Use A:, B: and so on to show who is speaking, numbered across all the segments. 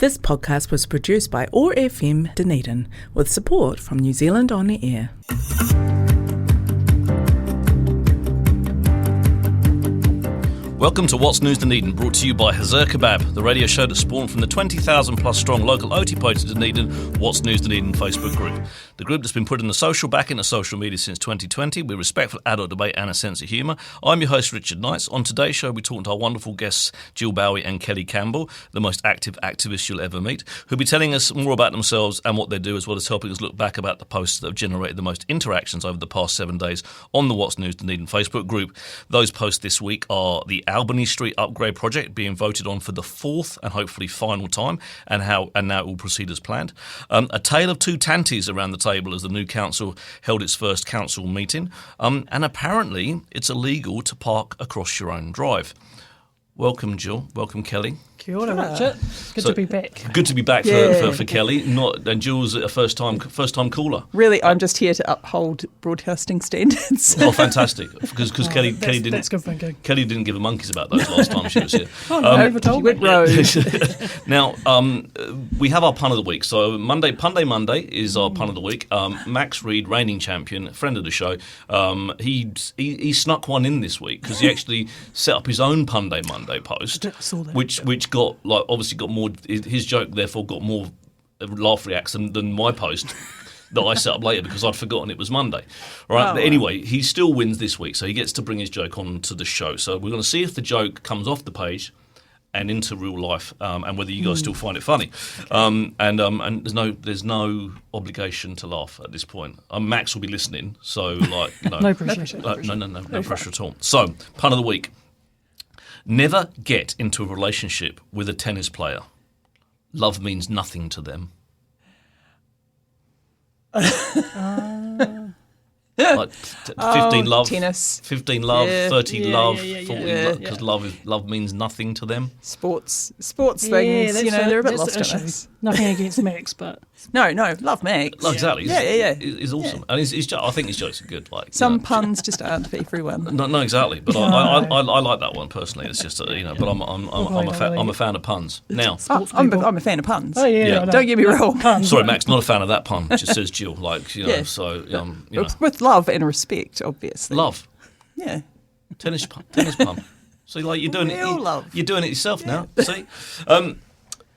A: This podcast was produced by OAR FM Dunedin with support from New Zealand On the Air.
B: Welcome to What's News Dunedin, brought to you by Hazur Kebab, the radio show that spawned from the 20,000 plus strong local Otipoti Dunedin What's News Dunedin Facebook group. The group that's been put in the social back into social media since 2020 with respectful adult debate and a sense of humour. I'm your host Richard Knights. On today's show we're talking to our wonderful guests Jill Bowie and Kelly Campbell, the most active activists you'll ever meet, who'll be telling us more about themselves and what they do, as well as helping us look back about the posts that have generated the most interactions over the past 7 days on the What's News Dunedin Facebook group. Those posts this week are the Albany Street upgrade project being voted on for the fourth and hopefully final time, and now it will proceed as planned. A tale of two tanties around the table as the new council held its first council meeting, and apparently it's illegal to park across your own drive. Welcome, Jill. Welcome, Kelly.
C: Kia ora, Richard. Good to be back.
B: Good to be back for Kelly. And Jill's a first time caller.
D: Really, I'm just here to uphold broadcasting standards.
B: Oh, fantastic! Because Kelly didn't.
C: That's good thinking.
B: Kelly didn't give a monkeys about those last time she was here.
C: Oh no, overtold me.
B: Now, we have our pun of the week. So Punday Monday is our pun of the week. Max Reed, reigning champion, friend of the show, he snuck one in this week because he actually set up his own Punday Monday post, which got more. His joke therefore got more laugh reacts than my post that I set up later because I'd forgotten it was Monday. All right. But anyway, he still wins this week, so he gets to bring his joke on to the show. So we're going to see if the joke comes off the page and into real life, and whether you guys still find it funny. Okay. And there's no obligation to laugh at this point. Max will be listening, so
C: no pressure.
B: No pressure at all. So pun of the week. Never get into a relationship with a tennis player. Love means nothing to them. 15 love,
D: tennis.
B: 15 love, 30 love, 40 love, because love means nothing to them.
D: Sports things, they're a bit lost in us.
C: Nothing against Max, but
D: no, love Max.
B: Exactly.
D: Yeah.
B: He's awesome, and I think his jokes are good.
D: Some puns just aren't for everyone.
B: No, exactly. But I like that one personally. It's just but I'm a fan of puns. Now
D: I'm a fan of puns.
C: Oh yeah.
D: Don't get me wrong.
B: Puns, sorry, Max, not a fan of that pun. Just says Jill. So
D: with love and respect, obviously.
B: Love.
D: Yeah.
B: Tennis pun. So you're doing you're doing it yourself now. See.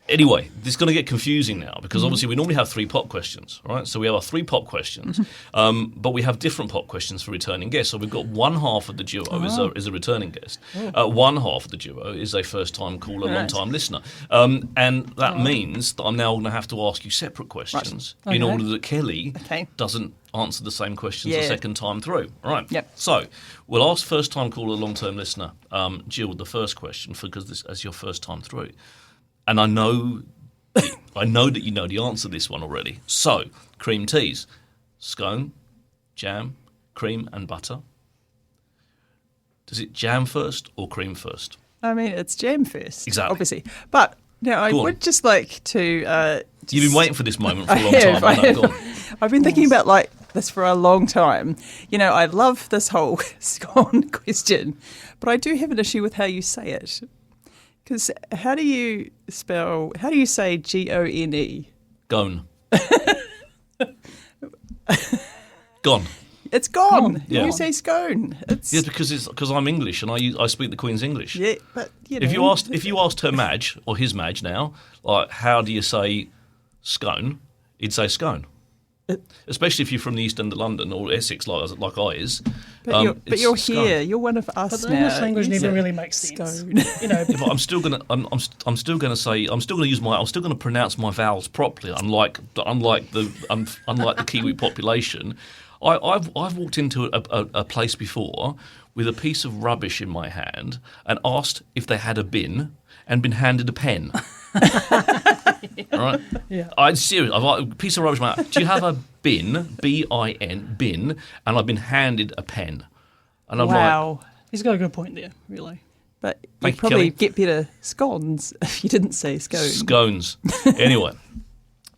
B: Anyway, this is going to get confusing now because obviously we normally have 3 pop questions, right? So we have our 3 pop questions, but we have different pop questions for returning guests. So we've got one half of the duo is a returning guest. One half of the duo is a first-time caller, long-time listener. And that means that I'm now going to have to ask you separate questions in order that Kelly doesn't answer the same questions the second time through. All right.
D: Yep.
B: So we'll ask first-time caller, long-term listener, Jill, the first question because this is your first time through. And I know that you know the answer to this one already. So, cream teas, scone, jam, cream and butter. Does it jam first or cream first?
D: I mean, it's jam first,
B: exactly,
D: obviously. But now I would just like to.
B: You've been waiting for this moment for a long time. Go on.
D: I've been thinking about this for a long time. I love this whole scone question, but I do have an issue with how you say it. Because how do you say Gone?
B: Gone. Gone.
D: It's gone.
B: Yeah.
D: You say scone.
B: Because I'm English and I speak the Queen's English.
D: Yeah, but
B: if you asked her Madge or his Madge now, how do you say scone? He'd say scone. Especially if you're from the East End of London or Essex, like I is.
D: But you're here.
B: Scone.
D: You're one of us
C: but the
D: now.
C: English language never really makes sense.
D: Scone.
B: But I'm still gonna pronounce my vowels properly. Unlike the Kiwi population, I've walked into a place before with a piece of rubbish in my hand and asked if they had a bin and been handed a pen. All right.
C: Yeah.
B: I'm serious. I've got a piece of rubbish in my hand. Do you have a bin? B-I-N, bin, and I've been handed a pen. And I'm
D: wow.
C: He's got a good point there, really.
D: But you'd probably get better scones if you didn't say scone.
B: Scones. Anyway.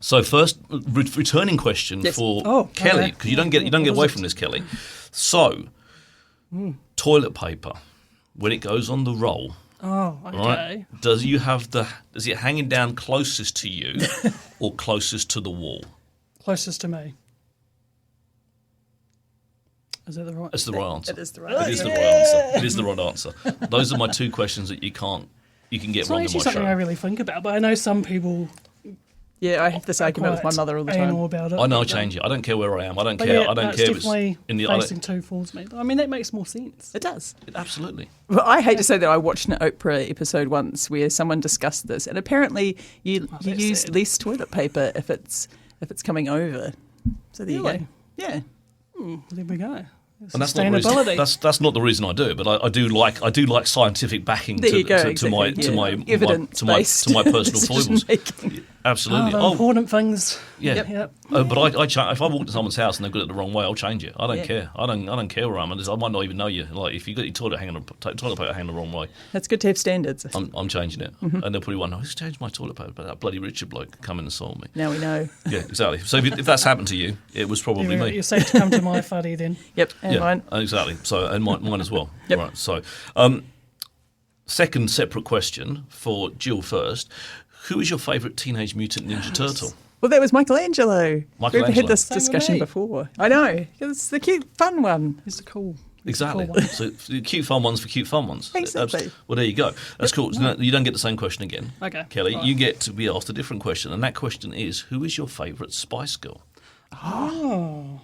B: So first returning question for Kelly, because you don't get away from this, Kelly. So toilet paper, when it goes on the roll,
C: Oh, okay.
B: Right? Does it hanging down closest to you or closest to the wall?
C: Closest to me. Is that the right?
B: That's the right answer.
D: It is the right
B: It
D: answer.
B: is the right answer. It is the right answer. Those are my two questions that you can get
C: It's
B: wrong
C: not
B: in
C: actually
B: my
C: something I
B: show.
C: really think about, but I know some people
D: Yeah, I have this argument with my
C: quite
D: mother all the
C: anal
D: time.
C: about it.
B: I know I change it. I don't care where I am. I don't
C: But
B: care.
C: yeah,
B: I don't
C: it's
B: care if it's
C: definitely
B: in the. I
C: facing
B: don't,
C: towards me. I mean, that makes more sense.
D: It does.
B: absolutely.
D: Well, I hate to say that I watched an Oprah episode once where someone discussed this, and apparently you
C: that's
D: use
C: sad.
D: less toilet paper if it's coming over. So there you
C: Really?
D: go. Yeah.
C: There we go.
B: And that's not the reason.
C: Sustainability.
B: That's not the reason I do it. But I do like scientific backing
D: There you go,
B: to my
D: exactly, yeah.
B: to my personal foibles.
D: Decision-making.
B: Absolutely.
C: The important things.
B: yeah.
C: Yep.
B: But I if I walk to someone's house and they've got it the wrong way, I'll change it. I don't
D: Yeah.
B: care. I don't care where I'm at. I might not even know you. Like if you got your toilet paper hanging the wrong way,
D: That's good to have standards.
B: I'm changing it.
D: Mm-hmm.
B: And they'll probably wonder, who's changed my toilet paper? But that bloody Richard bloke come in and saw me.
D: Now we know.
B: Yeah, exactly. So if that's happened to you, it was probably me.
C: You're safe to come to my fuddy then.
D: Yep, and mine.
B: Exactly. So and mine as well.
D: Yep.
B: Right. So, second separate question for Jill first. Who is your favourite Teenage Mutant Ninja Turtle?
D: Well, that was Michelangelo. We've
B: Michelangelo.
D: had this
C: Same with
D: discussion
C: me.
D: before. I know. It's the cute, fun one.
C: He's the cool.
B: Exactly.
C: Cool one.
B: So the cute fun ones for cute fun ones.
D: Exactly.
B: Well, there you go. That's cool. So you don't get the same question again.
C: Okay.
B: Kelly,
C: Right.
B: you get to be asked a different question, and that question is, who is your favourite Spice Girl?
C: Oh,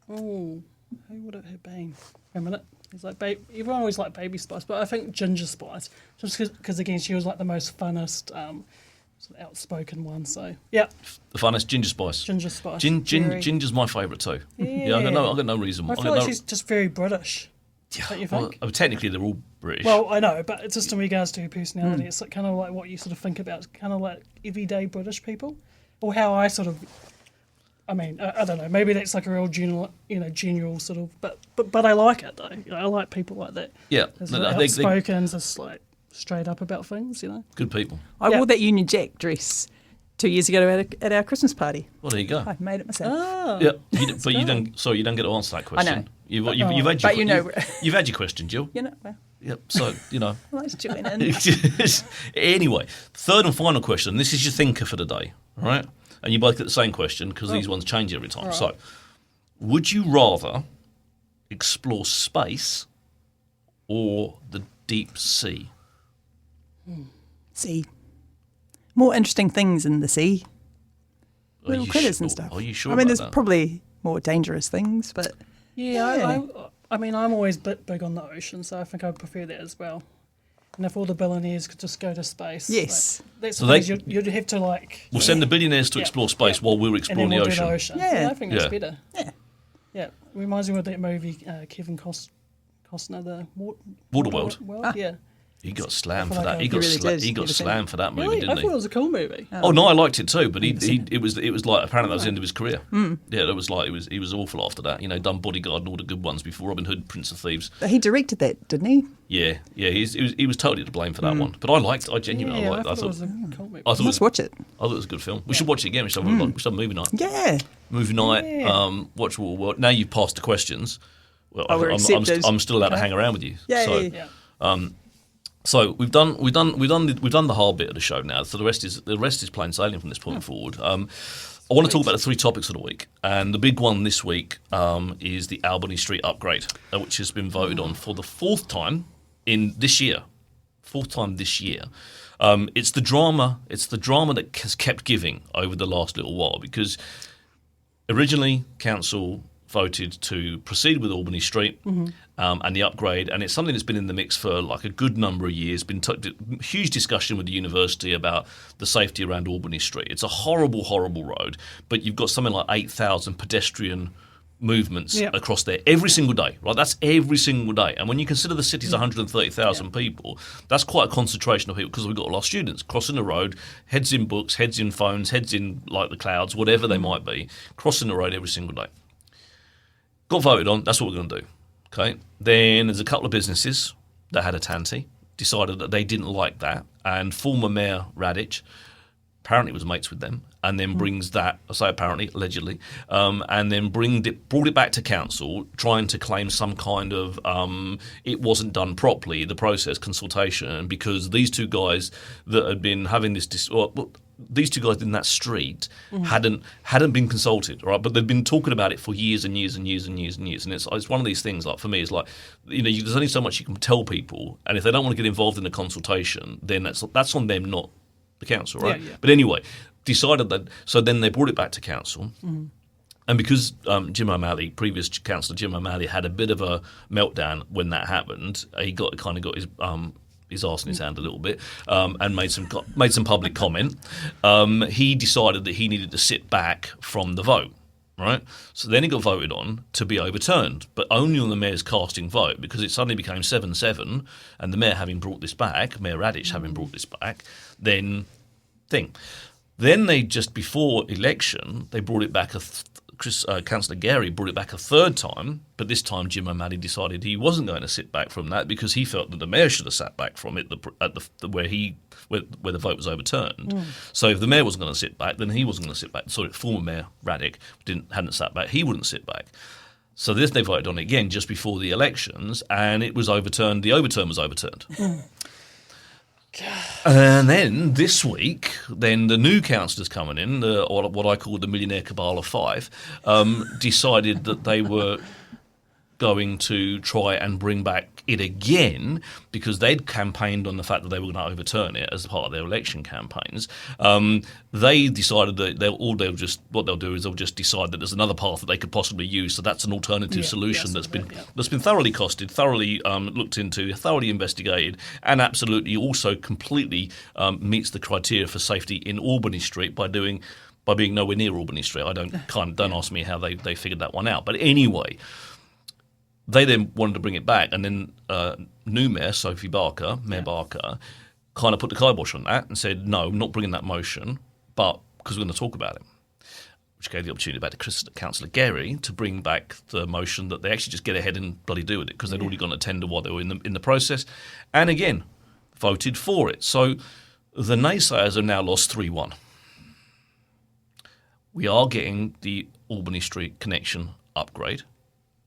C: who would it have been? Wait a minute. It's like everyone always liked Baby Spice, but I think Ginger Spice, just because again she was like the most funnest, sort of outspoken one. So yeah,
B: The funnest, Ginger Spice.
C: Ginger Spice.
D: Very-
B: Ginger's my favourite too.
C: Yeah.
B: I got no reason.
C: I
B: got
C: feel like
B: no-
C: she's just very British. Don't you think?
B: Well, technically, they're all British.
C: Well, I know, but it's just in regards to her
B: Hmm.
C: personality. It's like, kind of like what you sort of think about, kind of like everyday British people, or how I sort of. I mean, I don't know. Maybe that's like a real general sort of. But I like it though. I like people like that.
B: yeah,
C: They're
B: no,
C: sort of
B: they're
C: outspoken, just like straight up about things.
B: good people.
D: I
C: Yeah.
D: wore that Union Jack dress 2 years ago at our Christmas party.
B: Well, there you go.
D: I made it myself.
C: Ah,
B: Yeah, but you don't. Sorry, you don't get to answer that question.
D: know.
B: You've had your,
D: But you know-
B: you've had your question, Jill.
D: Well,
B: Yep. So
D: I like to join in.
B: Anyway, third and final question. This is your thinker for the day, all right? And you both get the same question because these ones change every time. So, would you rather explore space or the deep sea?
D: Sea. More interesting things in the sea.
B: Are
D: Little
B: you
D: critters and
B: sure?
D: stuff.
B: Are you sure
D: I mean,
B: about
D: there's
B: that?
D: probably more dangerous things, but
C: yeah. I mean, I'm always big on the ocean, so I think I'd prefer that as well. And if all the billionaires could just go to space,
D: Yes.
C: like, that's
B: So
C: the
B: they-
C: thing, you'd have to like.
B: We'll send the billionaires to
C: Yeah,
B: explore space
C: yeah.
B: while we're
C: And
B: exploring
C: then
B: the
C: we'll do
B: ocean.
C: the ocean.
D: Yeah.
C: I think that's
B: Yeah.
C: better.
D: yeah.
C: Yeah, reminds me of that movie Kevin Costner, the
B: Waterworld.
C: Yeah,
B: He got slammed
C: I
B: for
C: feel
B: that.
C: like
B: He
C: I
B: got
D: really did.
B: he got
D: Never seen
B: slammed for that movie,
C: really. I
B: didn't
C: thought
B: he?
C: it was a cool movie.
B: Oh no, I liked it too, but it was like apparently that was the end of his career. Yeah, it was like he was awful after that. Done Bodyguard and all the good ones before Robin Hood, Prince of Thieves.
D: But he directed that, didn't he?
B: Yeah, he was totally to blame for that one. But I genuinely
C: Yeah,
B: liked.
C: I thought it was a cool movie.
B: I thought it
D: Must
B: was,
D: watch it.
B: I thought it was a good film. We should watch it again. We should have a movie night.
D: Yeah.
B: Movie night.
C: Yeah.
B: Watch War World. Now you've passed the questions. Well,
D: Oh, we're accepted.
B: I'm still allowed to hang around with you.
D: Yay.
B: So,
C: Yeah.
B: So we've done the hard bit of the show now. So the rest is plain sailing from this point forward. I want to talk about the 3 topics of the week, and the big one this week is the Albany Street upgrade, which has been voted on for the 4th time this year. It's the drama that has kept giving over the last little while, because originally council voted to proceed with Albany Street and the upgrade, and it's something that's been in the mix for like a good number of years. Been huge discussion with the university about the safety around Albany Street. It's a horrible, horrible road, but you've got something like 8,000 pedestrian movements across there every single day, right? That's every single day. And when you consider the city's 130,000 people, that's quite a concentration of people, because we've got a lot of students crossing the road, heads in books, heads in phones, heads in like the clouds, whatever they might be, crossing the road every single day. Got voted on, that's what we're going to do. Okay. Then there's a couple of businesses that had a tanty, decided that they didn't like that, and former Mayor Radic apparently was mates with them, and then brings that, I say apparently, allegedly, and then brought it back to council, trying to claim some kind of it wasn't done properly, the process, consultation, because these two guys that had been having this these two guys in that street hadn't been consulted, right? But they've been talking about it for years and years and years and years and years. And it's one of these things. Like for me, it's like there's only so much you can tell people, and if they don't want to get involved in a consultation, then that's on them, not the council, right?
C: Yeah.
B: But anyway, decided that. So then they brought it back to council. And because Jim O'Malley, previous councillor Jim O'Malley, had a bit of a meltdown when that happened, he got his arse in his hand a little bit, and made some public comment. He decided that he needed to sit back from the vote, right? So then it got voted on to be overturned, but only on the mayor's casting vote, because it suddenly became 7-7, and the mayor having brought this back, Mayor Radish having brought this back, then they just before election they brought it back. Councillor Gary brought it back a third time, but this time Jim O'Malley decided he wasn't going to sit back from that because he felt that the mayor should have sat back from it where the vote was overturned. So if the mayor wasn't going to sit back, then he wasn't going to sit back. Sorry, former Mayor Radick hadn't sat back. He wouldn't sit back. So this they voted on it again just before the elections, and it was overturned. The overturn was overturned. And then this week, then the new councillors coming in, or what I call the millionaire cabal of five, decided that they were going to try and bring back it again because they'd campaigned on the fact that they were going to overturn it as part of their election campaigns. They decided that they'll just decide that there's another path that they could possibly use. So that's an alternative solution that's been thoroughly costed, thoroughly looked into, thoroughly investigated, and absolutely also completely meets the criteria for safety in Albany Street by being nowhere near Albany Street. Don't ask me how they figured that one out. But anyway. They then wanted to bring it back, and then new Mayor Mayor Barker, kind of put the kibosh on that and said, no, I'm not bringing that motion, but because we're going to talk about it, which gave the opportunity back to Councillor Gary to bring back the motion that they actually just get ahead and bloody do with it because they'd already gone to tender while they were in the process, and again, voted for it. So the naysayers have now lost 3-1. We are getting the Albany Street connection upgrade.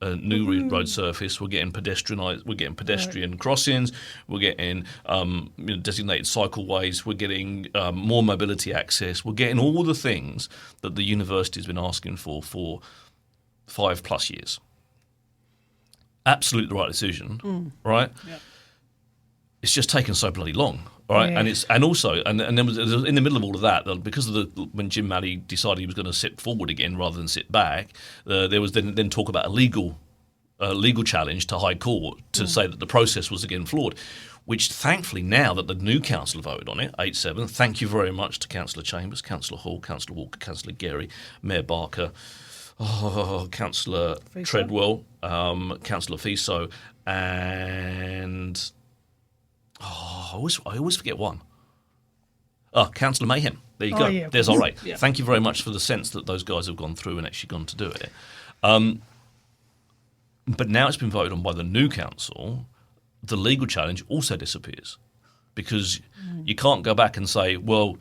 B: A new road surface. We're getting pedestrian crossings. We're getting designated cycleways. We're getting more mobility access. We're getting all the things that the university's been asking for 5+ years. Absolutely the right decision, right? Yeah. It's just taken so bloody long. Right, yeah. And then was in the middle of all of that, because of when Jim Malley decided he was going to sit forward again rather than sit back, there was then talk about a legal challenge to High Court to say that the process was again flawed, which thankfully now that the new council voted on it, 8-7, thank you very much to Councillor Chambers, Councillor Hall, Councillor Walker, Councillor Gary, Mayor Barker, Councillor Treadwell, Councillor Fiso, and... I always forget one. Councillor Mayhem. There you go. Yeah, there's all right. Yeah. Thank you very much for the sense that those guys have gone through and actually gone to do it. But now it's been voted on by the new council. The legal challenge also disappears because you can't go back and say, well,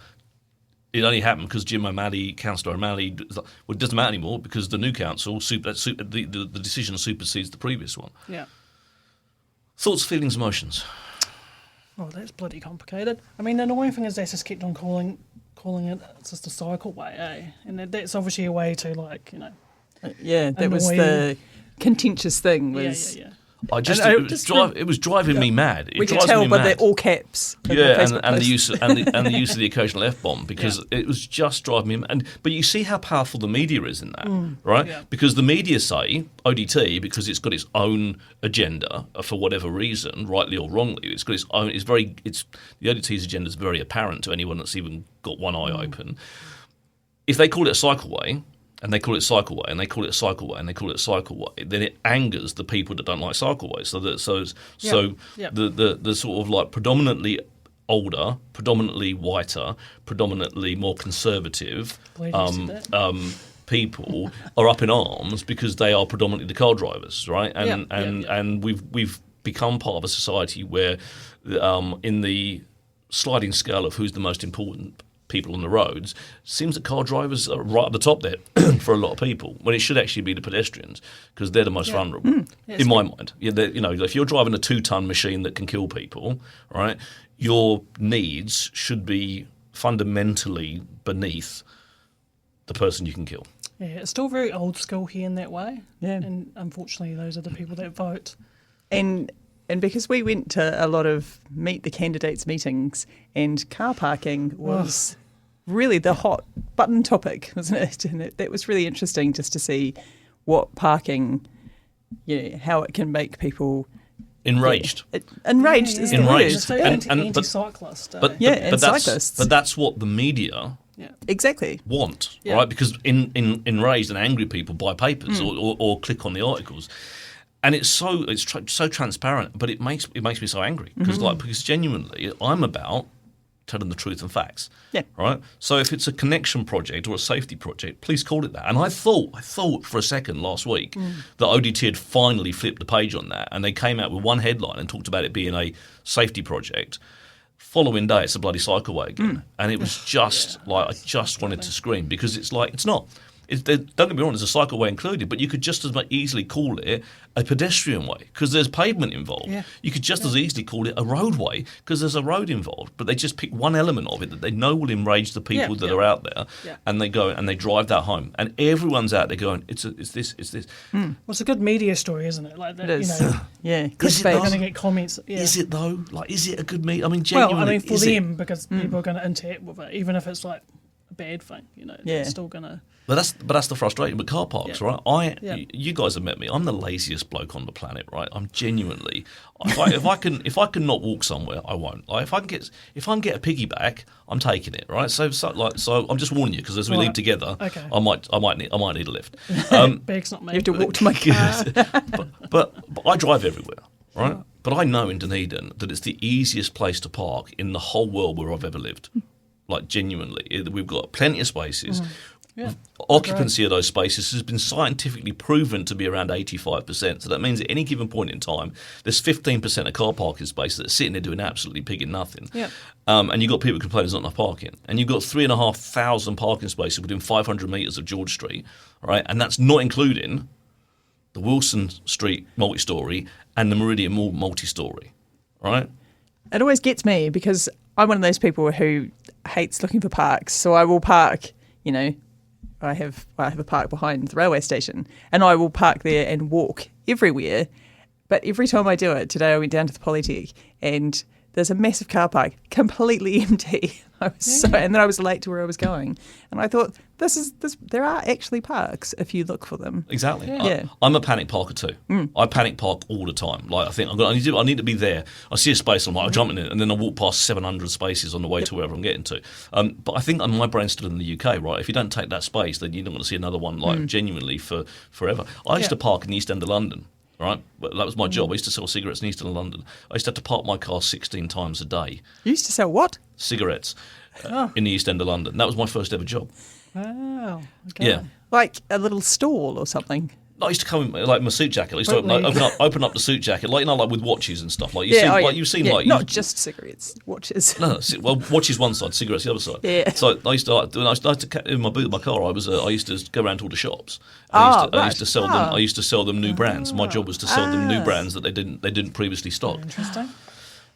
B: it only happened because Councillor O'Malley, well, it doesn't matter anymore because the new council, the decision supersedes the previous one. Yeah. Thoughts, feelings, emotions?
C: Oh, that's bloody complicated. I mean, the annoying thing is they just kept on calling it just a cycle way, eh? And that's obviously a way to,
D: that was the contentious thing. Was
C: Yeah.
B: It was driving me mad.
D: We could tell by the all caps.
B: Yeah, and the use of the occasional F-bomb because it was just driving me mad. But you see how powerful the media is in that, right? Yeah. Because the media say ODT because it's got its own agenda for whatever reason, rightly or wrongly. It's got its own. The ODT's agenda is very apparent to anyone that's even got one eye open. If they call it a cycleway. And they call it cycleway, and they call it cycleway, and they call it cycleway. Then it angers the people that don't like cycleways. The sort of like predominantly older, predominantly whiter, predominantly more conservative people are up in arms because they are predominantly the car drivers, right? And we've become part of a society where in the sliding scale of who's the most important people on the roads, seems that car drivers are right at the top there for a lot of people, when it should actually be the pedestrians, because they're the most vulnerable, in my mind. If you're driving a 2-ton machine that can kill people, right, your needs should be fundamentally beneath the person you can kill.
C: Yeah, it's still very old school here in that way.
D: Yeah.
C: And unfortunately, those are the people that vote.
D: And because we went to a lot of meet the candidates meetings, and car parking was really the hot button topic, wasn't it? And that was really interesting just to see what parking, how it can make people
B: enraged.
D: Enraged is the
B: Enraged.
D: word.
C: So
B: And-
C: anti-cyclist.
B: But
D: cyclists.
B: that's what the media
D: Exactly.
B: want,
C: Yeah.
B: right? Because enraged and angry people buy papers or click on the articles, and it's so transparent. But it makes me so angry because genuinely I'm about telling the truth and facts.
D: Yeah.
B: Right. So if it's a connection project or a safety project, please call it that. And I thought for a second last week that ODT had finally flipped the page on that, and they came out with one headline and talked about it being a safety project. Following day, it's a bloody cycleway again, and it was just I just wanted to scream, because it's like it's not. Don't get me wrong, there's a cycleway included, but you could just as much easily call it a pedestrian way because there's pavement involved.
C: Yeah.
B: You could just as easily call it a roadway because there's a road involved. But they just pick one element of it that they know will enrage the people that are out there, and they go and they drive that home. And everyone's out there going, it's this.
C: Well, it's a good media story, isn't it? Like that,
D: It is. Yeah.
B: Is it
C: they're
B: though?
C: going to get comments. Yeah.
B: Is it though? Like, is it a good meet? I mean, genuinely,
C: Well, I mean, for
B: is it?
C: them, because people are going to interact with it, even if it's like a bad thing, they're still going to.
B: But that's the frustration with car parks, right?
C: Yeah.
B: You guys have met me. I'm the laziest bloke on the planet, right? I'm genuinely. If I can not walk somewhere, I won't. Like if I can get a piggyback, I'm taking it, right? So I'm just warning you, because as we leave together,
C: Okay.
B: I might need a lift.
C: Bag's not me.
D: You have to walk to my car.
B: but I drive everywhere, right? But I know in Dunedin that it's the easiest place to park in the whole world where I've ever lived. Like genuinely, we've got plenty of spaces.
C: Yeah.
B: Occupancy of those spaces has been scientifically proven to be around 85%. So that means at any given point in time, there's 15% of car parking spaces that are sitting there doing absolutely pigging nothing.
C: Yeah.
B: And you've got people complaining there's not enough parking. And you've got 3,500 parking spaces within 500 metres of George Street, right? And that's not including the Wilson Street multi-storey and the Meridian Mall multi-storey, right?
D: It always gets me because I'm one of those people who hates looking for parks. So I will park, I have a park behind the railway station, and I will park there and walk everywhere. But every time I do it, today I went down to the Polytech and there's a massive car park, completely empty. And then I was late to where I was going, and I thought, there are actually parks if you look for them.
B: Exactly.
D: Yeah.
B: I'm a panic parker too. I panic park all the time. Like I think I need to be there. I see a space, I'm like, I jump in it, and then I walk past 700 spaces on the way to wherever I'm getting to. But I think my brain's still in the UK, right? If you don't take that space, then you're not going to see another one genuinely for forever. I used to park in the East End of London. Right, but that was my job. I used to sell cigarettes in East End of London. I used to have to park my car 16 times a day.
D: You used to sell what?
B: Cigarettes in the East End of London. That was my first ever job.
C: Wow. Okay.
B: Yeah.
D: Like a little stall or something?
B: I used to come in like my suit jacket. I used to open up the suit jacket, like with watches and stuff. Like you've seen
D: not just cigarettes, watches.
B: No, well, watches one side, cigarettes the other side.
D: Yeah.
B: So I used to in my boot of my car. I used to go around to all the shops. I used to sell them. I used to sell them new brands. My job was to sell them new brands that they didn't previously stock.
C: Interesting.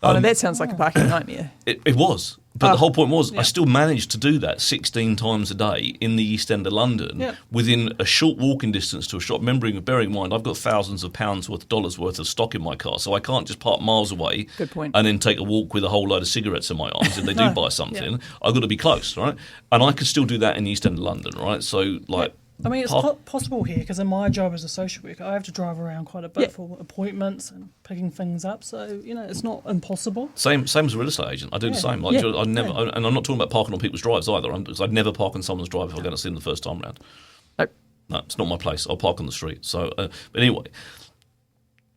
D: No, that sounds like a parking nightmare.
B: It was. But the whole point was I still managed to do that 16 times a day in the East End of London within a short walking distance to a shop. Bearing in mind, I've got thousands of pounds worth, dollars worth of stock in my car, so I can't just park miles away
D: Good point.
B: and then take a walk with a whole load of cigarettes in my arms if they do buy something. I've got to be close, right? And I could still do that in the East End of London, right? So, like...
C: I mean, it's possible here because in my job as a social worker, I have to drive around quite a bit for appointments and picking things up. So it's not impossible.
B: Same as a real estate agent. I do the same. Like I never, and I'm not talking about parking on people's drives either. Because I'd never park on someone's drive if I'm going to see them the first time round. No, it's not my place. I'll park on the street. So, but anyway,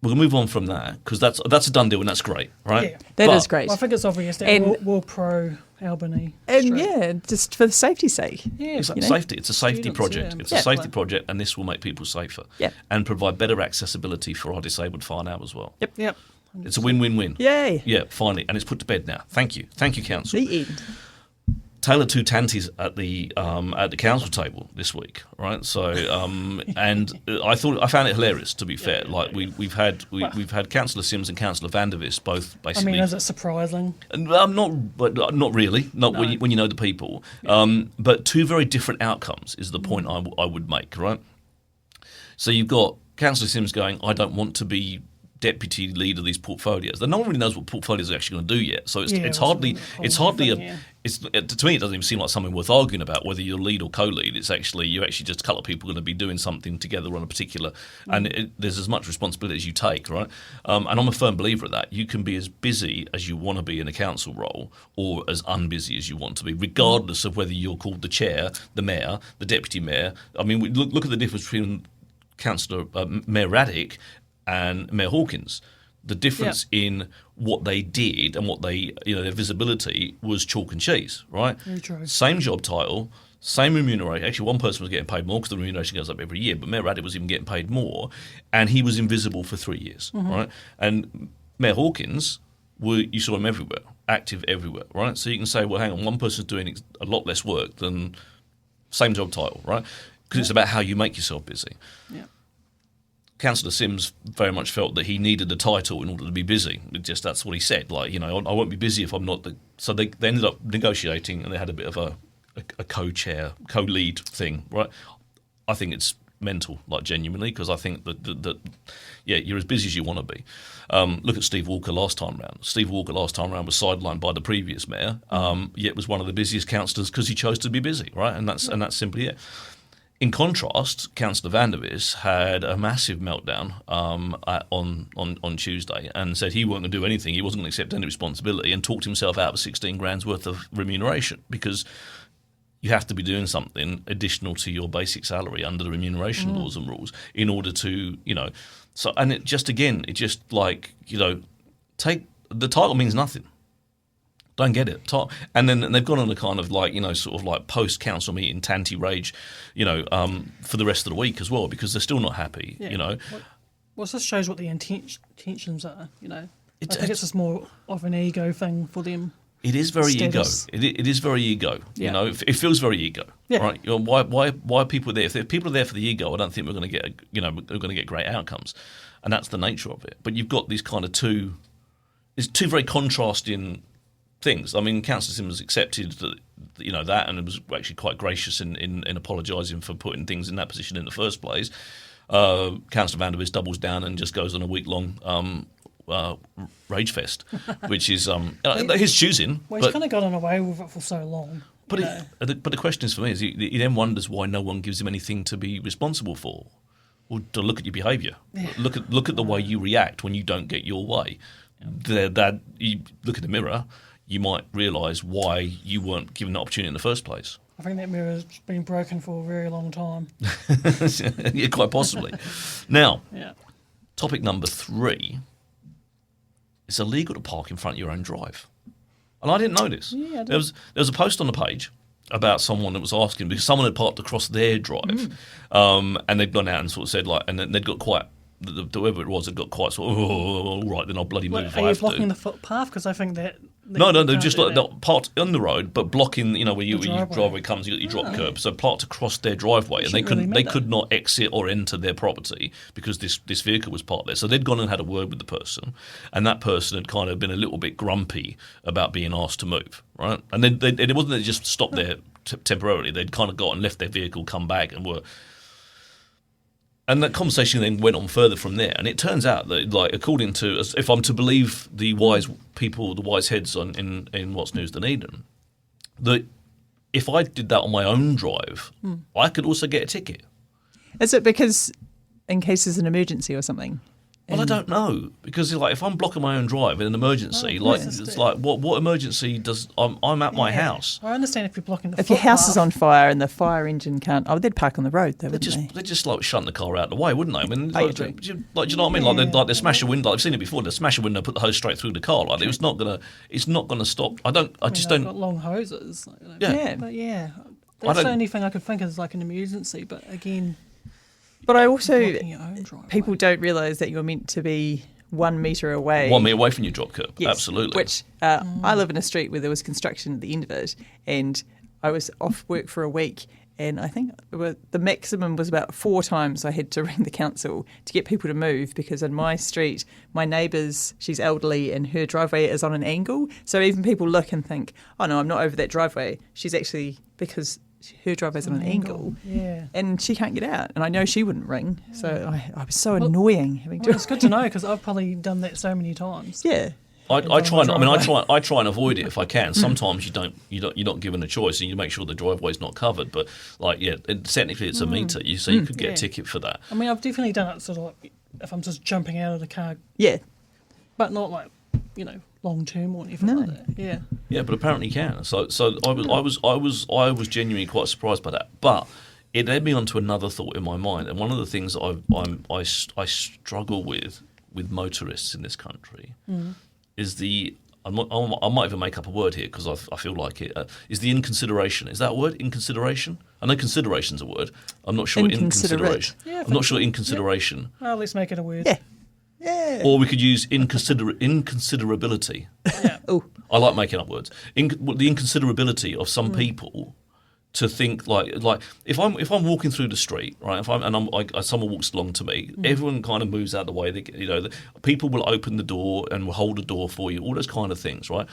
B: we'll move on from that because that's a done deal and that's great, right?
C: Yeah,
D: that is great.
C: Well, I think it's obvious that we're pro Albany.
D: And just for the safety's sake.
C: Yeah,
B: Exactly. Safety. It's a safety
C: Students,
B: project.
C: yeah.
B: It's a safety project, and this will make people safer.
D: Yeah.
B: And provide better accessibility for our disabled far now as well.
C: Yep.
B: It's a win-win-win.
D: Yay.
B: Yeah, finally, and it's put to bed now. Thank you, council.
D: The end.
B: Taylor two tanties at the council table this week, right? So and I found it hilarious, to be fair. Like we've had Councillor Sims and Councillor Vandervis both basically.
C: I mean, is it surprising?
B: Not really. Not no. when you know the people. But two very different outcomes is the point I would make, right? So you've got Councillor Sims going, I don't want to be deputy lead of these portfolios. No one really knows what portfolios are actually going to do yet. So it's hardly to me it doesn't even seem like something worth arguing about whether you're lead or co-lead. It's actually you're actually just a couple of people going to be doing something together on a particular, and there's as much responsibility as you take, right? And I'm a firm believer of that. You can be as busy as you want to be in a council role, or as unbusy as you want to be, regardless of whether you're called the chair, the mayor, the deputy mayor. I mean, look at the difference between Councillor Mayor Raddick and Mayor Hawkins. The difference in what they did and what they, their visibility was chalk and cheese, right?
C: Very true.
B: Same job title, same remuneration. Actually, one person was getting paid more because the remuneration goes up every year, but Mayor Raddick was even getting paid more, and he was invisible for 3 years, right? And Mayor Hawkins, you saw him everywhere, active everywhere, right? So you can say, well, hang on, one person's doing a lot less work than same job title, right? Because it's about how you make yourself busy.
C: Yeah.
B: Councillor Sims very much felt that he needed a title in order to be busy. That's what he said. Like, I won't be busy if I'm not the. So they ended up negotiating, and they had a bit of a co-chair, co-lead thing, right? I think it's mental, like genuinely, because I think that you're as busy as you want to be. Look at Steve Walker last time round. Steve Walker last time round was sidelined by the previous mayor, yet was one of the busiest councillors because he chose to be busy, right? And that's simply it. In contrast, Councillor Vandervis had a massive meltdown on Tuesday and said he wasn't going to do anything, he wasn't going to accept any responsibility, and talked himself out of 16 grand's worth of remuneration, because you have to be doing something additional to your basic salary under the remuneration laws and rules in order to, So, and it just take the title means nothing. Don't get it. And then they've gone on a kind of post-council meeting tanty rage, for the rest of the week as well, because they're still not happy,
C: Well, this shows what the intentions are, I think it's just more of an ego thing for them.
B: It is very
C: Status.
B: ego. It is very ego.
C: Yeah.
B: It feels very ego, right? Why are people there? If people are there for the ego, I don't think we're going to get, we're going to get great outcomes, and that's the nature of it. But you've got these kind of two very contrasting things. I mean, Councillor Sims accepted that, and was actually quite gracious in apologising for putting things in that position in the first place. Councillor Vandervis doubles down and just goes on a week-long rage fest, which is his choosing.
C: Well, he's kind of gotten away with it for so long.
B: But the question is for me is he then wonders why no one gives him anything to be responsible for, or to look at your behaviour. Yeah. Look at the way you react when you don't get your way. That you look in the mirror, you might realise why you weren't given the opportunity in the first place.
C: I think that mirror's been broken for a very long time.
B: Yeah, quite possibly. Now, topic number 3. It's illegal to park in front of your own drive. And I didn't know this.
C: Yeah,
B: there was a post on the page about someone that was asking, because someone had parked across their drive, and they'd gone out and sort of said, and then they'd got quite, whoever it was, had got quite sort of, all right, then I'll bloody move if I have to.
C: Are you blocking the footpath? Because I think that...
B: No, they're just parked on the road, but blocking, where your driveway comes, you got your drop curb, so parked across their driveway, and they could not exit or enter their property because this vehicle was parked there. So they'd gone and had a word with the person, and that person had kind of been a little bit grumpy about being asked to move, right? And then it wasn't that they just stopped there temporarily. They'd kind of got and left their vehicle, come back, and were... And that conversation then went on further from there. And it turns out that, according to, if I'm to believe the wise people, the wise heads in What's News Dunedin, that if I did that on my own drive, I could also get a ticket.
D: Is it because in case there's an emergency or something?
B: Well, I don't know, because if I'm blocking my own drive in an emergency, it's like what emergency does? I'm at my house.
C: I understand if you're blocking the
D: If your house is on fire and the fire engine can't, they'd park on the road, though, wouldn't they?
B: They'd just shutting the car out of the way, wouldn't they? I mean, do you know what I mean? They smash a window. I've seen it before. They smash a window, put the hose straight through the car. It's not gonna stop. I just don't.
C: Got long hoses.
B: But
C: that's the only thing I could think of is an emergency. But again.
D: But I also,
C: your own driveway.
D: people don't realise that you're meant to be 1 metre away.
B: 1 metre away from your drop curb,
D: Yes,
B: absolutely.
D: Which I live in a street where there was construction at the end of it, and I was off work for a week, and I think the maximum was about 4 times I had to ring the council to get people to move, because in my street, my neighbour's, she's elderly and her driveway is on an angle. So even people look and think, oh no, I'm not over that driveway. She's actually, because her driveway's on an angle, and she can't get out. And I know she wouldn't ring. So I was so annoying having to.
C: Well, it's good to know, because I've probably done that so many times.
D: Yeah.
B: I try and avoid it if I can. Sometimes you're not given a choice, and you make sure the driveway's not covered. But technically it's a metre, so you could get a ticket for that.
C: I mean, I've definitely done it sort of like if I'm just jumping out of the car.
D: Yeah.
C: But not like, long term or anything like that. Yeah.
B: Yeah, but apparently you can. So I was genuinely quite surprised by that. But it led me on to another thought in my mind, and one of the things that I struggle with motorists in this country is I might even make up a word here because I feel like it is the inconsideration. Is that a word? Inconsideration? I know consideration's a word. I'm not sure inconsideration.
C: Yeah,
B: I'm not sure inconsideration.
C: Yep. Well, let's make it a word.
D: Yeah. Yeah.
B: Or we could use inconsiderability.
C: Yeah.
D: Oh.
B: I like making up words. The inconsiderability of some people to think like if I'm walking through the street, right? Someone walks along to me, everyone kind of moves out of the way. People will open the door and will hold the door for you. All those kind of things, right?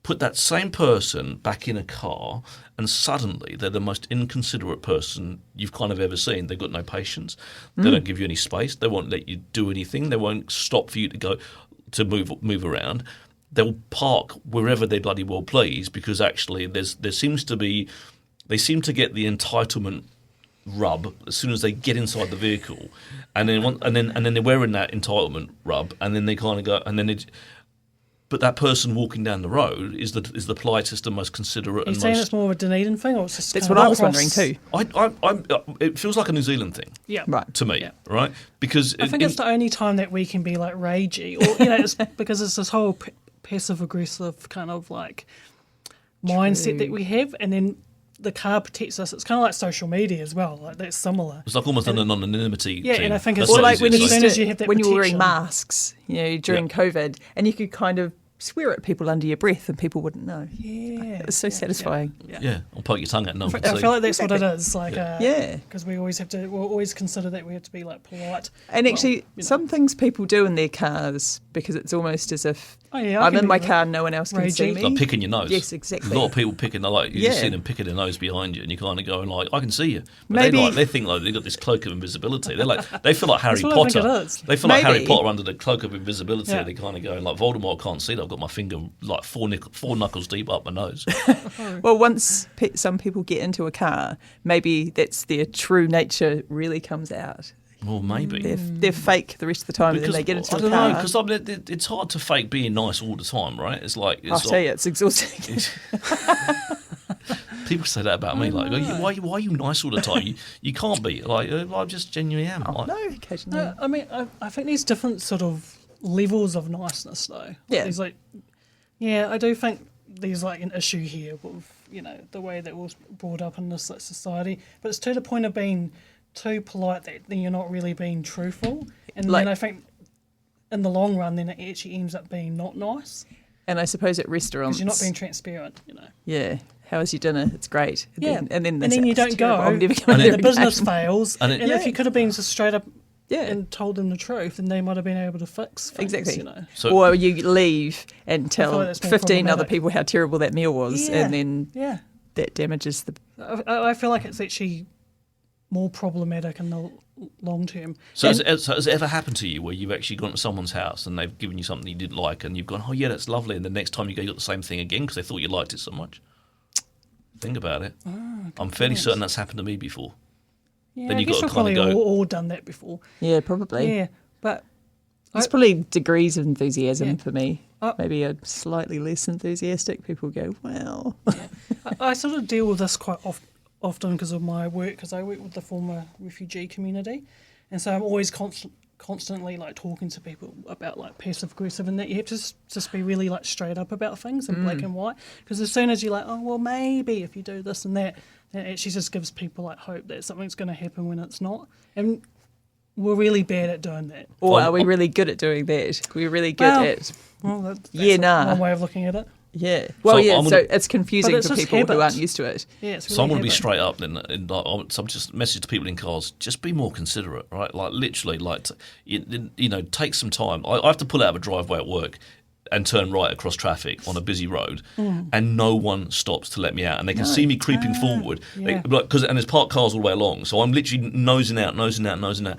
B: Put that same person back in a car, and suddenly they're the most inconsiderate person you've kind of ever seen. They've got no patience. They don't give you any space. They won't let you do anything. They won't stop for you to move around. They'll park wherever they bloody well please, because actually they seem to get the entitlement rub as soon as they get inside the vehicle, and then they're wearing that entitlement rub, and then they kind of go, and then but that person walking down the road is the politest and most considerate.
C: Are you saying it's more of a Dunedin thing, or it's just
D: That's what I was wondering too.
B: It feels like a New Zealand thing.
C: Yeah,
D: right
B: to me,
C: yeah.
B: right? Because
C: I think it's the only time that we can be like ragey, or it's because it's this whole passive aggressive kind of like mindset that we have, and then the car protects us. It's kind of like social media as well. Like that's similar.
B: It's like almost an anonymity.
C: Yeah,
B: thing.
C: and I think
B: That's
C: it's
B: so
C: like
B: easy
C: when
B: to
C: as
B: say.
C: soon as you have that
D: when you were wearing
C: protection.
D: masks, during COVID, and you could kind of swear at people under your breath and people wouldn't know.
C: Yeah,
D: It was so satisfying.
B: Yeah, or poke your tongue out. No one
C: I
B: can see.
C: feel like that's what it is. Like,
D: Yeah.
C: because we'll always consider that we have to be like polite.
D: And actually, some things people do in their cars, because it's almost as if I'm
C: can
D: in
C: be
D: my car and no one else can see
C: ragey.
D: me.
B: Like picking your nose.
D: Yes, exactly.
B: A lot of people picking, you
D: Yeah.
B: see them picking their nose behind you, and you kind of going like, "I can see you." But
D: Maybe-
B: they think like they've got this cloak of invisibility. They feel like Harry
C: That's what I think
B: Potter.
C: it is.
B: They feel like Harry
D: Maybe.
B: Potter under the cloak of invisibility.
C: Yeah.
B: They kind of going like, "Voldemort can't see that. I've got my finger like four knuckles deep up my nose."
D: Well, once some people get into a car, maybe that's their true nature really comes out.
B: Well, maybe.
D: They're fake the rest of the time, and then they get into
B: I
D: a
B: don't
D: car.
B: know, because it's hard to fake being nice all the time, right? It's like
D: I'll tell you, it's exhausting.
B: people say that about me, like, why are you nice all the time? You can't be. Like, I just genuinely am. Like,
D: No, occasionally.
C: No, I mean, I think there's different sort of levels of niceness, though.
D: Yeah.
C: There's like, I do think there's like an issue here with the way that was brought up in this like, society, but it's to the point of being too polite that then you're not really being truthful, and
D: Like-
C: then I think in the long run, then it actually ends up being not nice
D: And I suppose at restaurants,
C: because you're not being transparent.
D: yeah. How was your dinner? It's great. And then
C: you don't go,
D: I'm never
C: and
D: going
C: then
D: to
C: the business fails.
B: And
C: And,
B: it-
C: if you could have been just straight up
D: Yeah.
C: and told them the truth, then they might have been able to fix things,
D: Exactly.
B: So-
D: or you leave and
C: feel like
D: tell
C: that's more
D: 15 other
C: problematic.
D: people how terrible that meal was,
C: Yeah.
D: and then
C: Yeah.
D: that damages the.
C: I feel like it's actually more problematic in the long term.
B: So has it ever happened to you where you've actually gone to someone's house and they've given you something you didn't like, and you've gone, "Oh yeah, that's lovely," and the next time you go, you got the same thing again because they thought you liked it so much? Think about it. I'm fairly certain that's happened to me before.
C: Yeah,
B: Then
C: I
B: you
C: guess
B: gotta
C: we've probably
B: kinda go-
C: all done that before.
D: Yeah, probably.
C: Yeah, but
D: It's probably degrees of enthusiasm
C: Yeah.
D: for me.
C: Uh,
D: Maybe a slightly less enthusiastic. People go, well.
C: I sort of deal with this quite often because of my work, because I work with the former refugee community, and so I'm always constantly like talking to people about like passive aggressive, and that you have to just be really like straight up about things in black and white, because as soon as you're like, oh well, maybe if you do this and that, then it actually just gives people like hope that something's going to happen when it's not. And we're really bad at doing that.
D: Or are we really good at doing that? We're really good at...
C: Well, that's
D: nah.
C: one way of looking at it.
D: Yeah. Well,
B: So
D: it's confusing
C: it's
D: for
C: just
D: people who
C: habit.
D: aren't used to it.
C: Yeah, it's really
B: So I'm going to be
C: habit.
B: straight up then. And I'm just message to people in cars, just be more considerate, right? Like literally, take some time. I have to pull out of a driveway at work and turn right across traffic on a busy road, and no one stops to let me out, and they can see me creeping forward,
C: yeah.
B: and there's parked cars all the way along, so I'm literally nosing out.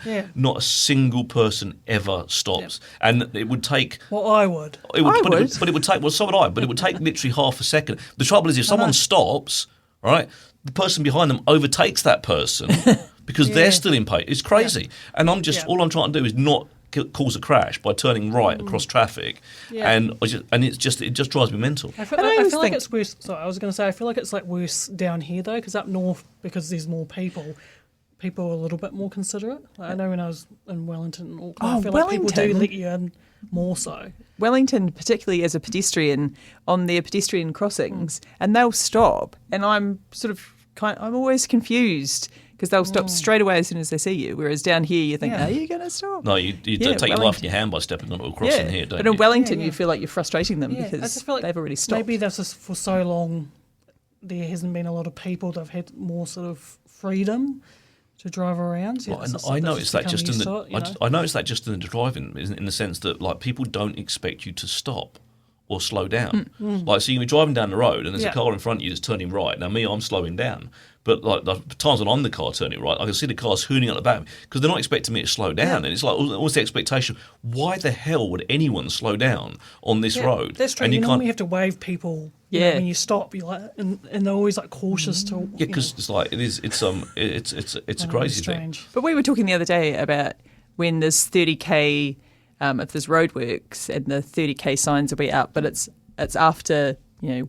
C: Yeah.
B: Not a single person ever stops, and it would take.
C: Well, I would.
B: It would,
D: I
B: but,
D: would.
B: It, but it would take. Well, so would I. But it would take literally half a second. The trouble is, if someone stops, right, the person behind them overtakes that person because they're still in pace. It's crazy, and all I'm trying to do is not cause a crash by turning right across traffic, and it just drives me mental.
C: I feel like it's worse. Sorry, I was going to say I feel like it's like worse down here though, because up north, because there's more people are a little bit more considerate. Like, I know when I was in Wellington and Auckland, I feel like people do let you in more so.
D: Wellington, particularly as a pedestrian, on their pedestrian crossings, and they'll stop, and I'm I'm always confused because they'll stop straight away as soon as they see you. Whereas down here, you think, are you going to stop?
B: No, you don't take your life in your hand by stepping onto a crossing here, don't
D: but
B: you?
D: in Wellington, you feel like you're frustrating them
C: I
D: because
C: just feel like
D: they've already stopped.
C: Maybe that's just for so long. There hasn't been a lot of people that have had more sort of freedom to drive around. So
B: I noticed that just in the driving, in the sense that like people don't expect you to stop or slow down. Like, so you can be driving down the road and there's a car in front of you that's turning right. Now, me, I'm slowing down. But like the times when I'm in the car turning right, I can see the cars hooning at the back because they're not expecting me to slow down. And it's like, what's the expectation? Why the hell would anyone slow down on this road?
C: That's true.
B: And
C: you normally have to wave people when you stop. You're like, and they're always like cautious to.
B: Yeah, because it's like it's a crazy thing.
D: But we were talking the other day about when there's 30k, if there's roadworks and the 30k signs will be up, but it's after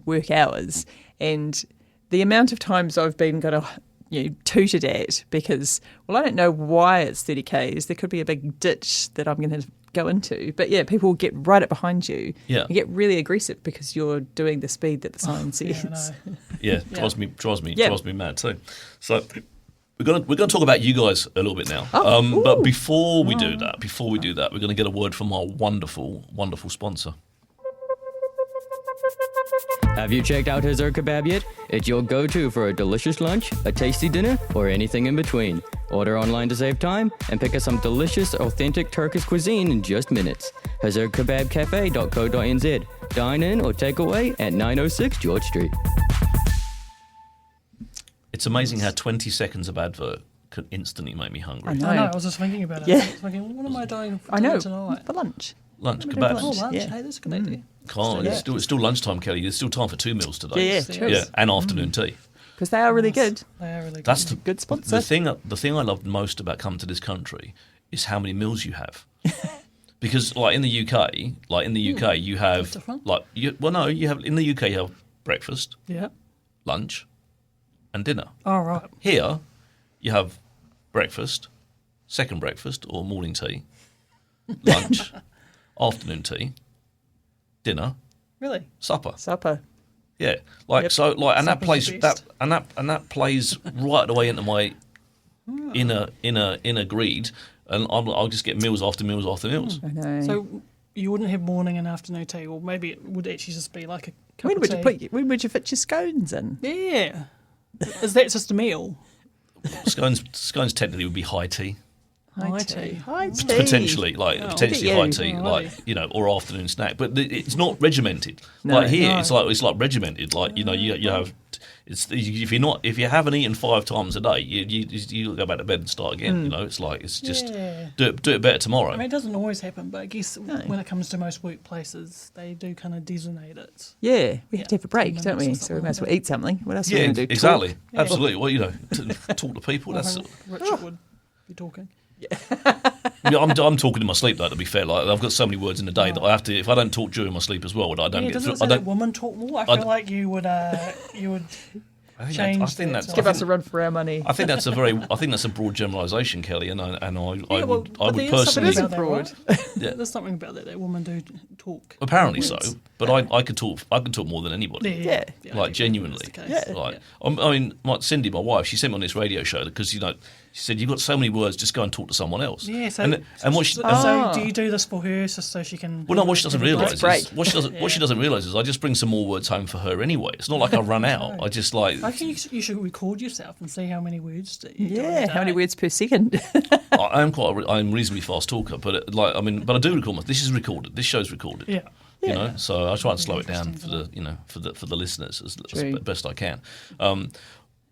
D: work hours, and the amount of times I've been tooted at because, I don't know why it's 30k's. There could be a big ditch that I'm going to go into. But yeah, people get right up behind you.
B: Yeah.
D: You get really aggressive because you're doing the speed that the sign says.
B: Drives me mad too. So we're gonna talk about you guys a little bit now. But before we do that, we're going to get a word from our wonderful, wonderful sponsor.
E: Have you checked out Hazur Kebab yet? It's your go-to for a delicious lunch, a tasty dinner, or anything in between. Order online to save time and pick up some delicious, authentic Turkish cuisine in just minutes. HazurKebabCafe.co.nz. Dine in or take away at 906 George Street.
B: It's amazing how 20 seconds of advert could instantly make me hungry.
D: I know.
C: I know. I was just thinking about it.
D: Yeah.
C: I was thinking, what am I doing for dinner tonight?
D: For lunch.
B: Lunch,
D: What
B: kebabs.
D: am I doing for
C: Lunch.
D: Yeah.
C: Hey, that's a good idea.
B: It's still lunchtime, Kelly. There's still time for 2 meals today.
D: Yeah, true.
B: Yeah, and afternoon tea.
D: Because they are really good.
C: They are really good.
B: That's
D: Good sponsor.
B: the thing I love most about coming to this country is how many meals you have. Because like in the UK, you have
C: different.
B: you have in the UK you have breakfast,
C: Yeah.
B: lunch, and dinner.
C: All right.
B: Here, you have breakfast, second breakfast or morning tea, lunch, afternoon tea, dinner,
C: Really?
B: supper.
D: Supper.
B: Yeah,
C: Supper's the best.
B: that plays right away into my inner greed, and I'll just get meals after meals after meals.
D: I know.
C: So you wouldn't have morning and afternoon tea, or maybe it would actually just be like a cup of tea.
D: when would you fit your scones in?
C: Yeah. Is that just a meal?
B: Scones technically would be high tea.
C: High tea.
D: High tea.
B: Potentially potentially
D: Look
B: high
D: at
B: tea,
C: Alrighty.
B: or afternoon snack. But it's not regimented.
D: No.
B: Like here,
C: No.
B: it's like regimented. Like you have. If you haven't eaten 5 times a day, you go back to bed and start again. It's just
C: Yeah.
B: do it better tomorrow.
C: I mean, it doesn't always happen, but I guess when it comes to most workplaces, they do kind of designate it.
D: Yeah, we have to have a break,
C: 10
D: don't we?
C: minutes or
D: So we might as well
C: something.
D: eat something. What else are
B: Yeah,
D: we going to do?
B: exactly,
D: Talk?
B: absolutely. Well, talk to people. That's.
C: Richard would be talking.
B: I'm talking in my sleep though. To be fair, like I've got so many words in a day that I have to. If I don't talk during my sleep as well, I don't get
C: doesn't
B: through.
C: it say
B: I
C: that
B: don't.
C: women talk more? I feel like you would change
B: I think
C: that.
B: that's.
D: Give us a run for our money.
B: I think that's a broad generalisation, Kelly, and I would
C: but there is
B: personally.
C: something about that,
D: broad.
C: right?
B: Yeah.
C: There's something about that women do talk.
B: Apparently so,
C: words.
B: but I could talk more than anybody.
D: Yeah.
B: Like genuinely, like I mean, Cindy, my wife, she sent me on this radio show because she said you've got so many words, just go and talk to someone else.
C: Yeah, so,
B: and what she,
C: so do you do this for her just so she can?
B: Well, no, what she doesn't realise is what she doesn't realise is I just bring some more words home for her anyway. It's not like I run out. I just like.
C: I think you should record yourself and see how many words.
D: How many words per second?
B: I'm reasonably fast talker, but but I do record. This is recorded. This show's recorded.
C: Yeah.
B: You know, so I try and slow it down for the listeners as best I can. But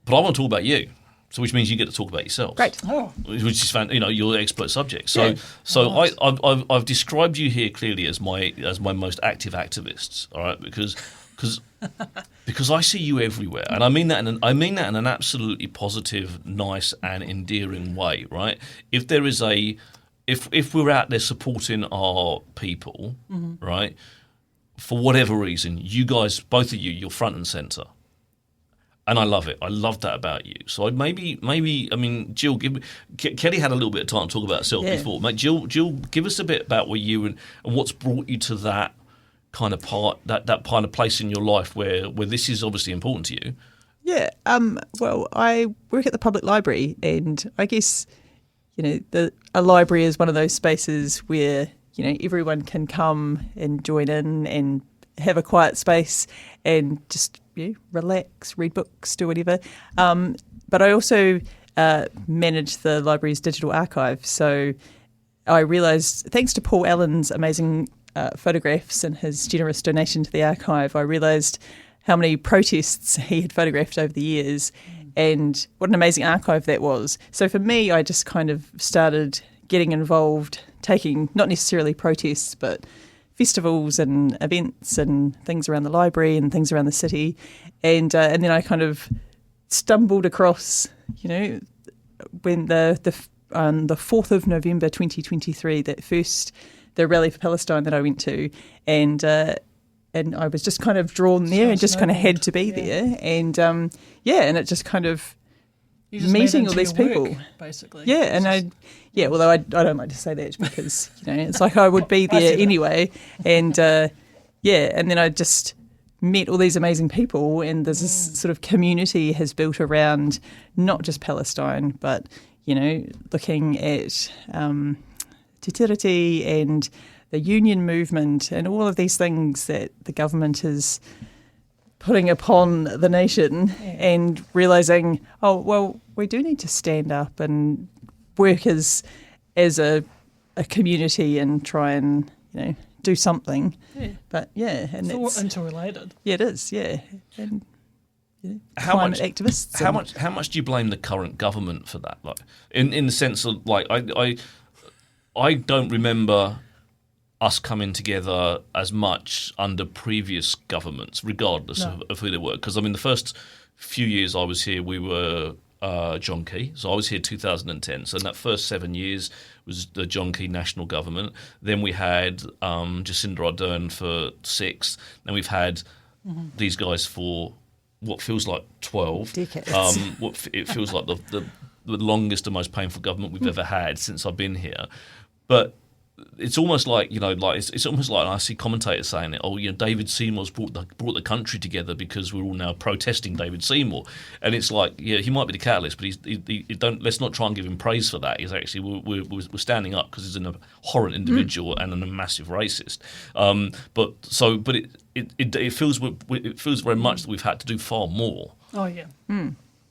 B: I want to talk about you. So, which means you get to talk about yourself.
D: Great.
C: Oh.
B: Which is your expert subject. So, I've described you here clearly as my most active activists. All right, because I see you everywhere, and I mean that in an absolutely positive, nice, and endearing way. Right? If there is if we're out there supporting our people, right, for whatever reason, you guys, both of you, you're front and centre. And I love it. I love that about you. So maybe I mean, Jill, Kelly had a little bit of time to talk about herself before. Mate, Jill, give us a bit about where you and what's brought you to that kind of part, that kind of place in your life where this is obviously important to you.
D: Yeah. Well, I work at the public library, and I guess a library is one of those spaces where everyone can come and join in and have a quiet space and just relax, read books, do whatever. But I also manage the library's digital archive. So I realised, thanks to Paul Allen's amazing photographs and his generous donation to the archive, I realised how many protests he had photographed over the years and what an amazing archive that was. So for me, I just kind of started getting involved, taking not necessarily protests, but festivals and events and things around the library and things around the city, and then I kind of stumbled across, when the 4th of November 2023, the Rally for Palestine that I went to, and I was just kind of drawn there and just kind of had to be there, and and it just kind of meeting all these people,
C: work, basically.
D: Yeah, and although I don't like to say that because it's like I would be there anyway, and and then I just met all these amazing people, and there's this sort of community has built around not just Palestine, but looking at Te Tiriti and the union movement and all of these things that the government is putting upon the nation, and realising, we do need to stand up and work as a community and try and do something. Yeah. But and
C: it's all interrelated.
D: Yeah, it is. Yeah, and
B: climate
D: activists.
B: How much do you blame the current government for that? Like, in the sense of I don't remember us coming together as much under previous governments, regardless of who they were. Because, I mean, the first few years I was here, we were John Key. So I was here 2010. So in that first 7 years was the John Key national government. Then we had Jacinda Ardern for 6. Then we've had these guys for what feels like 12
D: decades.
B: It feels like the longest and most painful government we've ever had since I've been here. But it's almost like it's almost like I see commentators saying that David Seymour's brought the country together because we're all now protesting David Seymour, and it's like he might be the catalyst, but let's not try and give him praise for that. He's actually we're standing up because he's an abhorrent individual and a massive racist. But it feels very much that we've had to do far more.
C: Oh yeah.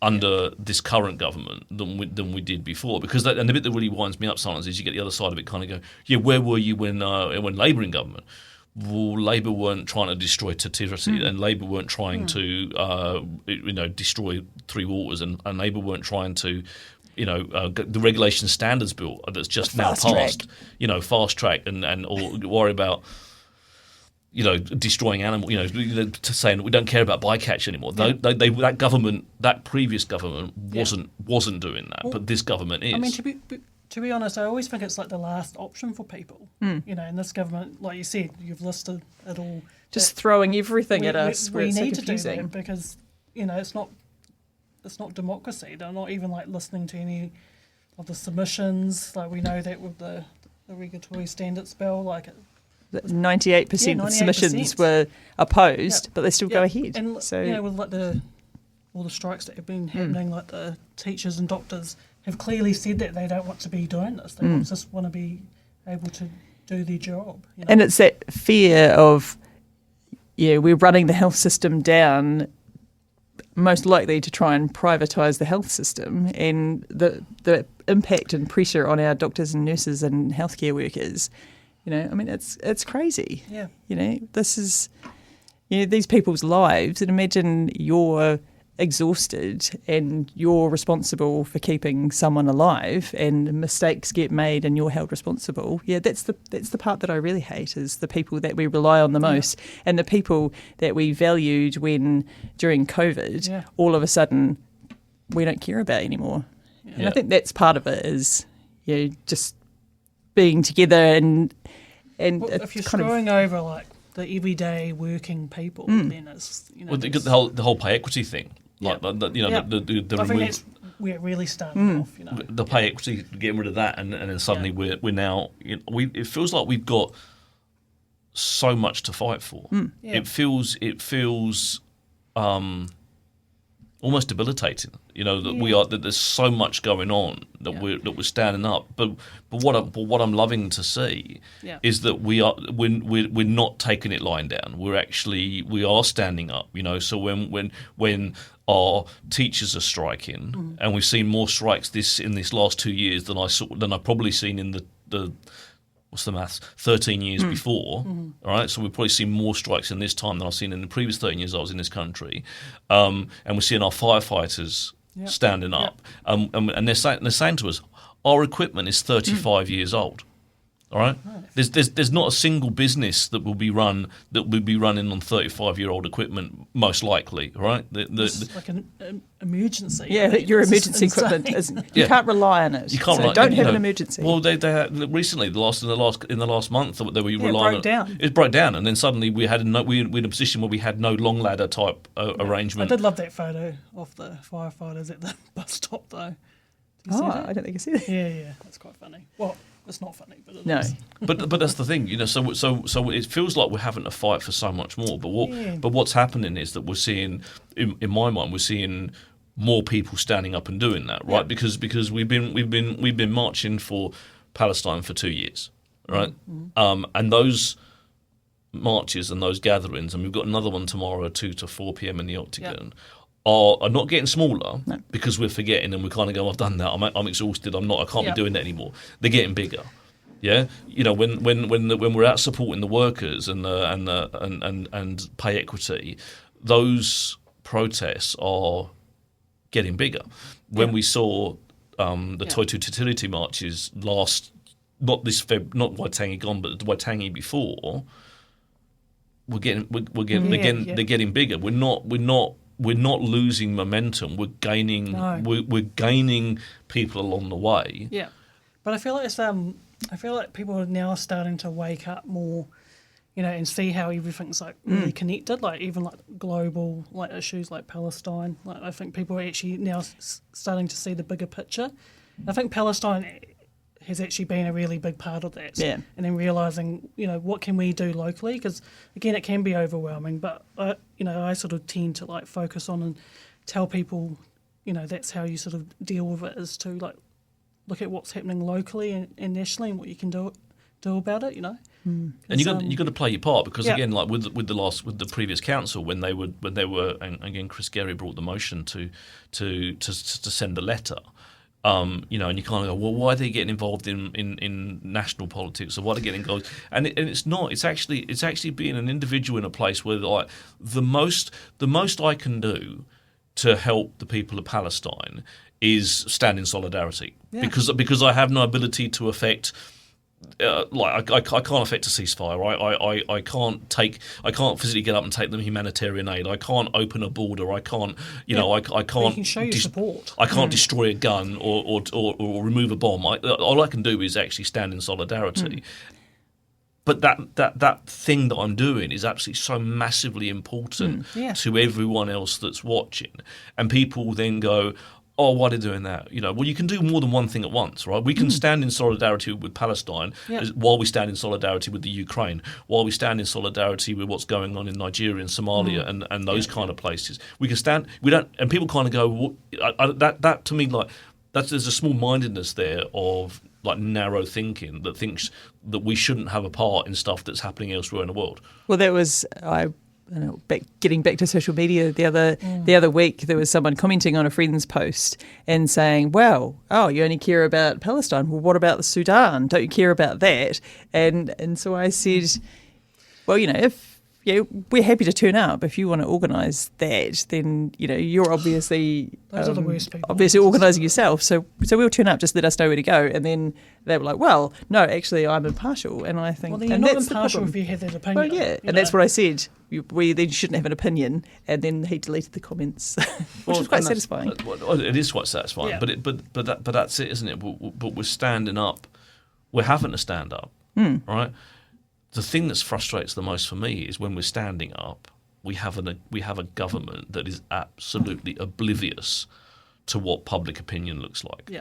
B: Under this current government than we did before, because and the bit that really winds me up sometimes is you get the other side of it kind of go, where were you when Labour in government? Well, Labour weren't trying to destroy Te Tiriti, and Labour weren't trying to destroy Three Waters, and Labour weren't trying to the regulation standards bill that's just now passed, fast track and or worry about destroying animals, saying we don't care about bycatch anymore. That previous government wasn't doing that, but this government is.
C: I mean, to be honest, I always think it's like the last option for people. In this government, like you said, you've listed it all.
D: Just throwing everything at us.
C: We need to do that because it's not democracy. They're not even like listening to any of the submissions. Like we know that with the regulatory standards bill,
D: 98%
C: Yeah,
D: of submissions
C: 98%.
D: were opposed,
C: Yep.
D: but they still go ahead.
C: And
D: So
C: with like all the strikes that have been happening, like the teachers and doctors have clearly said that they don't want to be doing this. They just want to be able to do their job.
D: And it's that fear of, we're running the health system down, most likely to try and privatise the health system, and the impact and pressure on our doctors and nurses and healthcare workers. It's crazy.
C: Yeah.
D: This is, these people's lives, and imagine you're exhausted and you're responsible for keeping someone alive, and mistakes get made and you're held responsible. That's the part that I really hate, is the people that we rely on the most, and the people that we valued during COVID, all of a sudden we don't care about anymore. And I think that's part of it, is just being together and
C: if you're screwing over like the everyday working people, then it's
B: the whole pay equity thing. Like
C: I think that's where it really started off.
B: The pay equity, getting rid of that, and then suddenly we're now. It feels like we've got so much to fight for. It feels almost debilitating. That there's so much going on that we're standing up. But what I'm loving to see is that we're not taking it lying down. We are standing up. So when our teachers are striking, and we've seen more strikes in this last 2 years than I've probably seen in the what's the maths? 13 years before. All right, so we've probably seen more strikes in this time than I've seen in the previous 13 years I was in this country, and we're seeing our firefighters standing up, and they're saying to us, our equipment is 35 years old. All right, there's not a single business that will be running on 35-year-old equipment, most likely. Right,
C: it's like an emergency.
D: Your emergency equipment you can't rely on it.
B: You can't.
D: So don't have an emergency.
B: Well, they recently in the last month they were relying.
C: It broke down.
B: It broke down, and then suddenly we were in a position where we had no long ladder type arrangement.
C: I did love that photo of the firefighters at the bus stop, though. Did you see that?
D: I don't think I see that.
C: Yeah, that's quite funny. Well, it's not funny, but it
D: No.
C: is.
B: But that's the thing, So it feels like we're having to fight for so much more. But what's happening is that we're seeing, in my mind, we're seeing more people standing up and doing that, right?
C: Yeah.
B: Because we've been marching for Palestine for 2 years, right? And those marches and those gatherings, and we've got another one tomorrow at 2 to 4 p.m. in the Octagon. Are not getting smaller because we're forgetting and we kind of go, I've done that, I'm exhausted, I can't be doing that anymore. They're getting bigger. Yeah, when we're out supporting the workers and pay equity, those protests are getting bigger. When we saw the Toitu Tutility marches last, not Waitangi gone, but Waitangi before, they're getting bigger. We're not losing momentum. We're gaining. We're gaining people along the way.
C: Yeah, but I feel like I feel like people are now starting to wake up more, and see how everything's like really connected. Like even like global like issues like Palestine. Like I think people are actually now starting to see the bigger picture. I think Palestine has actually been a really big part of that.
D: Yeah.
C: And then realising, what can we do locally? Because, again, it can be overwhelming, but, I sort of tend to, like, focus on and tell people, that's how you sort of deal with it, is to, like, look at what's happening locally and nationally and what you can do about it,
B: And you got to play your part, because again, like with the previous council, when they were and again Chris Gary brought the motion to send a letter. And you kind of go, well, why are they getting involved in national politics, or why are they getting involved? And it's not. It's actually being an individual in a place where, like, the most I can do to help the people of Palestine is stand in solidarity, because I have no ability to affect. I can't affect a ceasefire. I can't physically get up and take them humanitarian aid. I can't open a border. I can't. I can't.
C: You can show your support.
B: I can't destroy a gun or remove a bomb. All I can do is actually stand in solidarity. But that thing that I'm doing is absolutely so massively important to everyone else that's watching, and people then go, oh, why are they doing that? Well, you can do more than one thing at once, right? We can stand in solidarity with Palestine while we stand in solidarity with the Ukraine, while we stand in solidarity with what's going on in Nigeria and Somalia and those kind of places. We can stand. We don't, and people kind of go, that to me, like, there's a small-mindedness there of like narrow thinking that thinks that we shouldn't have a part in stuff that's happening elsewhere in the world.
D: Well, that was getting back to social media the other week. There was someone commenting on a friend's post and saying, "Well, you only care about Palestine. Well, what about the Sudan? Don't you care about that?" And so I said, "Well, if we're happy to turn up if you want to organise that, then you're obviously
C: those are the worst people.
D: Obviously organising yourself. So we'll turn up. Just let us know where to go." And then they were like, "Well, no, actually, I'm impartial." And I think,
C: well, then you're
D: and
C: not
D: that's
C: impartial
D: the
C: if you have that opinion.
D: Well, yeah, and that's what I said. We then shouldn't have an opinion. And then he deleted the comments, which is quite satisfying.
B: It is quite satisfying,
C: Yeah.
B: but that's it, isn't it? But we're standing up. We're having to stand up, right? The thing that frustrates the most for me is when we're standing up, we have a government that is absolutely oblivious to what public opinion looks like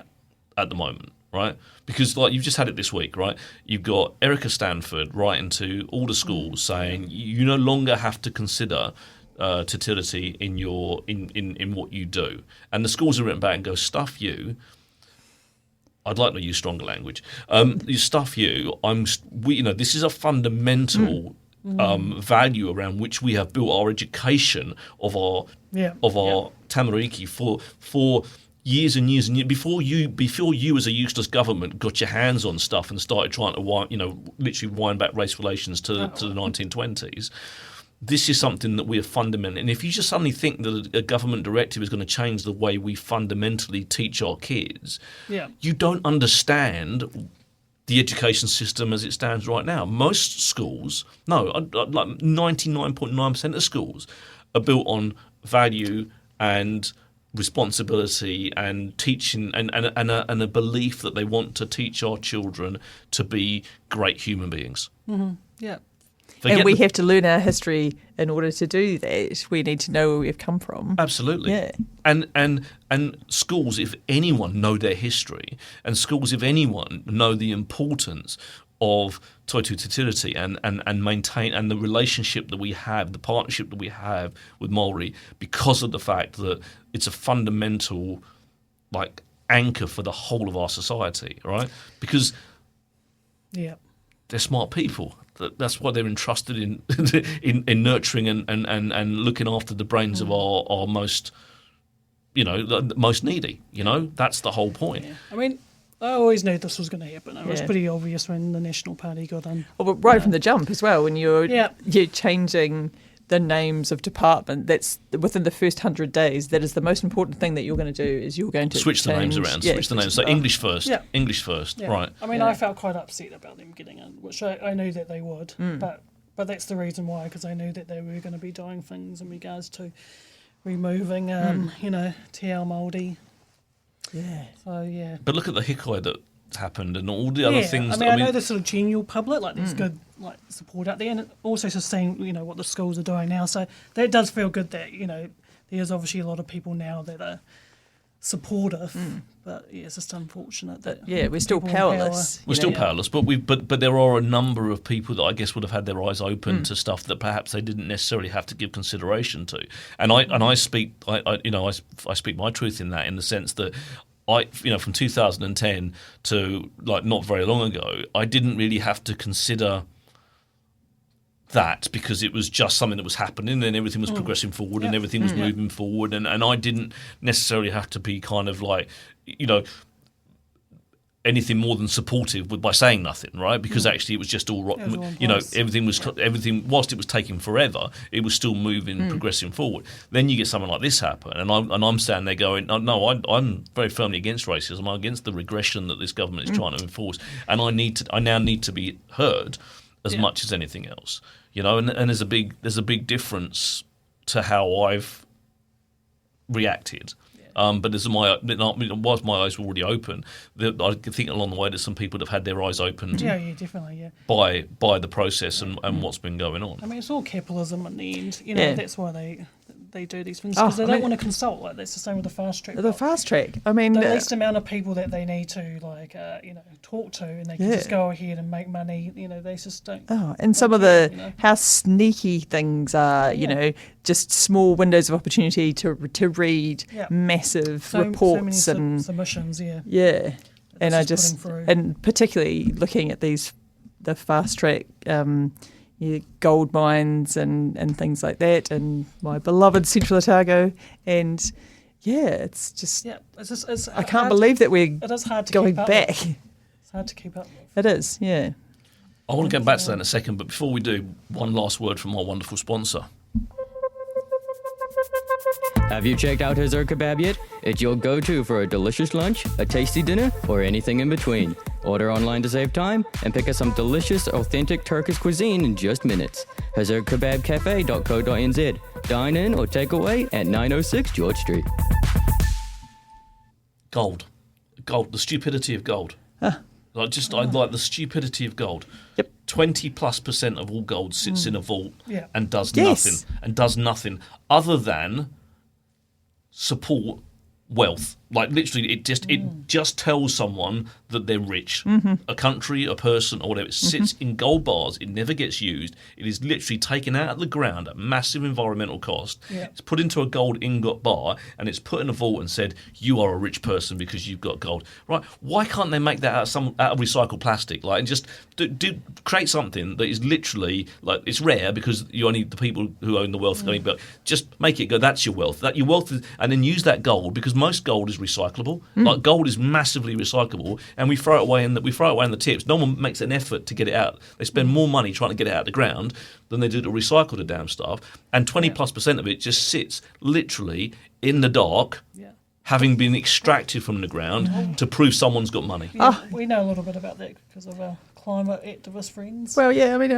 B: at the moment, right? Because like you've just had it this week, right? You've got Erica Stanford writing to all the schools saying you no longer have to consider totality in what you do, and the schools are written back and go, stuff you. I'd like to use stronger language. You stuff you. This is a fundamental value around which we have built our education of our tamariki for years and years and years before you as a useless government got your hands on stuff and started trying to literally wind back race relations to the 1920s. This is something that we are fundamentally, and if you just suddenly think that a government directive is going to change the way we fundamentally teach our kids, you don't understand the education system as it stands right now. Most schools, like 99.9% of schools, are built on value and responsibility and teaching and a belief that they want to teach our children to be great human beings.
C: Mm-hmm. Yeah.
D: And we have to learn our history in order to do that. We need to know where we've come from.
B: Absolutely.
D: Yeah.
B: And schools, if anyone, know their history, and schools, if anyone, know the importance of totality and maintain and the relationship that we have, the partnership that we have with Maori, because of the fact that it's a fundamental anchor for the whole of our society, right? Because they're smart people. That's why they're entrusted in nurturing and looking after the brains of our most, most needy. That's the whole point.
C: Yeah. I mean, I always knew this was going to happen. It was pretty obvious when the National Party got in.
D: Well, but right from the jump as well, when you're changing the names of department, that's within the first 100 days. That is the most important thing that you're going to do. Is you're going to
B: switch the names around. Switch the names. So English first. Yeah. English first.
C: Yeah.
B: Right.
C: I mean, I felt quite upset about them getting in, which I knew that they would. But that's the reason why, because I knew that they were going to be doing things in regards to removing, Te Ao Māori.
D: Yeah.
C: So
B: But look at the hikoi that happened and all the other things.
C: I know the sort of general public, there's good support out there, and also just seeing what the schools are doing now. So that does feel good that there's obviously a lot of people now that are supportive. But it's just unfortunate that
D: we're still powerless.
B: We're still powerless, but there are a number of people that I guess would have had their eyes open to stuff that perhaps they didn't necessarily have to give consideration to. And I speak my truth in that, in the sense that from 2010 to not very long ago, I didn't really have to consider that, because it was just something that was happening and everything was progressing forward and everything was moving forward, and I didn't necessarily have to be kind of anything more than supportive by saying nothing, right? Because actually it was just all right. Everything whilst it was taking forever, it was still moving, progressing forward. Then you get something like this happen, and I'm standing there going, no, I'm very firmly against racism. I'm against the regression that this government is trying to enforce, and I now need to be heard as much as anything else, and there's a big difference to how I've reacted. But whilst my eyes were already open, I think along the way there's some people that have had their eyes opened
C: definitely,
B: by the process and what's been going on.
C: I mean, it's all capitalism in the end. That's why they do these things because they
D: I
C: don't
D: mean-
C: want to consult. Like that's the same with the fast track.
D: The fast track. I mean,
C: The least amount of people that they need to talk to, and they can just go ahead and make money. They just don't.
D: and some of the how sneaky things are. Just small windows of opportunity to read massive reports
C: so many
D: and
C: submissions.
D: Yeah, and I
C: just
D: just
C: putting through.
D: and particularly looking at the fast track gold mines and things like that, and my beloved Central Otago, and it's just
C: It's
D: I can't believe that we're
C: it is hard to
D: going
C: keep up
D: back.
C: with. It's hard to keep up with.
D: It is, yeah.
B: I want to go back to that in a second, but before we do, one last word from our wonderful sponsor.
E: Have you checked out Hazur Kebab yet? It's your go-to for a delicious lunch, a tasty dinner, or anything in between. Order online to save time and pick up some delicious, authentic Turkish cuisine in just minutes. HazurKebabCafe.co.nz. Dine in or take away at 906 George Street.
B: Gold, the stupidity of gold. I like the stupidity of gold.
D: Yep.
B: 20+% of all gold sits in a vault and does
D: Yes.
B: nothing other than support wealth. Like literally, it just tells someone that they're rich. A country, a person, or whatever. It sits in gold bars. It never gets used. It is literally taken out of the ground at massive environmental cost.
C: Yeah.
B: It's put into a gold ingot bar, and it's put in a vault and said, "You are a rich person because you've got gold." Right? Why can't they make that out of recycled plastic? Like, and just create something that is literally like it's rare because you only the people who own the wealth. But just make it go. That's your wealth. That your wealth, and then use that gold because most gold is recyclable. Like gold is massively recyclable, and we throw it away in the tips. No one makes an effort to get it out. They spend more money trying to get it out of the ground than they do to recycle the damn stuff. And 20+% of it just sits literally in the dark, having been extracted from the ground to prove someone's got money.
C: Yeah, we know a little bit about that because of our climate activist friends.
D: Well, yeah, I mean,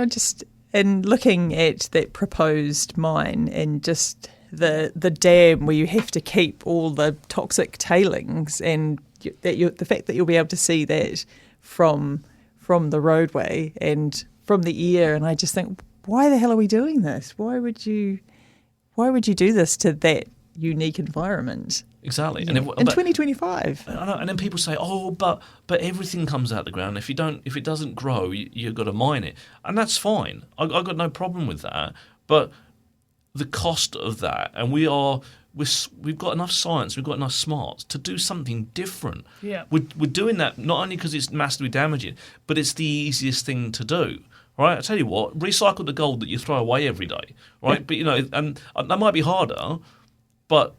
D: and looking at that proposed mine and just the dam where you have to keep all the toxic tailings, and the fact that you'll be able to see that from the roadway and from the air, and I just think, why the hell are we doing this? Why would you do this to that unique environment?
B: Exactly.
D: In 2025.
B: I know, and then people say, "Oh, but everything comes out the ground. If it doesn't grow, you've got to mine it," and that's fine. I've got no problem with that. But the cost of that, and we've got enough science, we've got enough smarts to do something different.
C: Yeah.
B: We're doing that not only because it's massively damaging, but it's the easiest thing to do. Right? I tell you what, recycle the gold that you throw away every day. Right?
D: Yeah.
B: But and that might be harder, but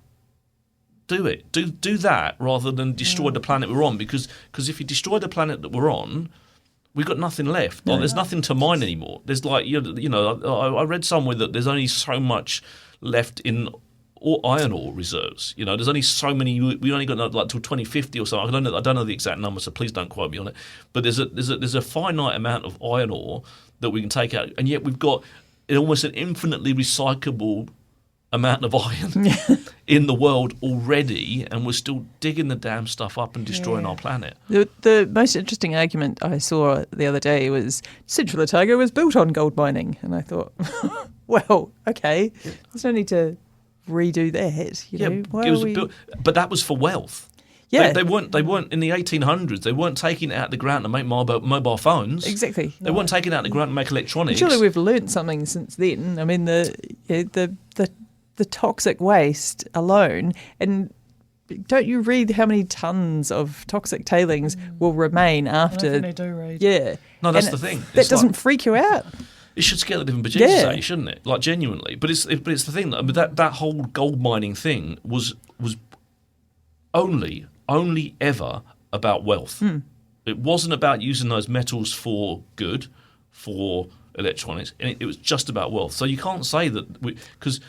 B: do it. Do that rather than destroy the planet we're on. Because if you destroy the planet that we're on, we've got nothing left.
D: No.
B: There's nothing to mine anymore. There's I read somewhere that there's only so much left in iron ore reserves. There's only so many. We only got like till 2050 or something. I don't know the exact number, so please don't quote me on it. But there's a finite amount of iron ore that we can take out, and yet we've got almost an infinitely recyclable amount of iron in the world already, and we're still digging the damn stuff up and destroying our planet.
D: The most interesting argument I saw the other day was Central Otago was built on gold mining, and I thought, well, okay, there's no need to redo that.
B: Built, but that was for wealth.
D: Yeah,
B: they weren't in the 1800s. They weren't taking it out of the ground to make mobile phones.
D: Exactly.
B: They weren't taking it out of the ground to make electronics.
D: Surely we've learnt something since then. I mean, the toxic waste alone, and don't you read how many tons of toxic tailings will remain after?
C: I don't think they do read.
D: Yeah.
B: No, that's the thing.
D: That doesn't freak you out.
B: It should scare the living bejesus out, shouldn't it? Like genuinely, but it's the thing that whole gold mining thing was only ever about wealth. It wasn't about using those metals for good, for electronics, and it was just about wealth. So you can't say that because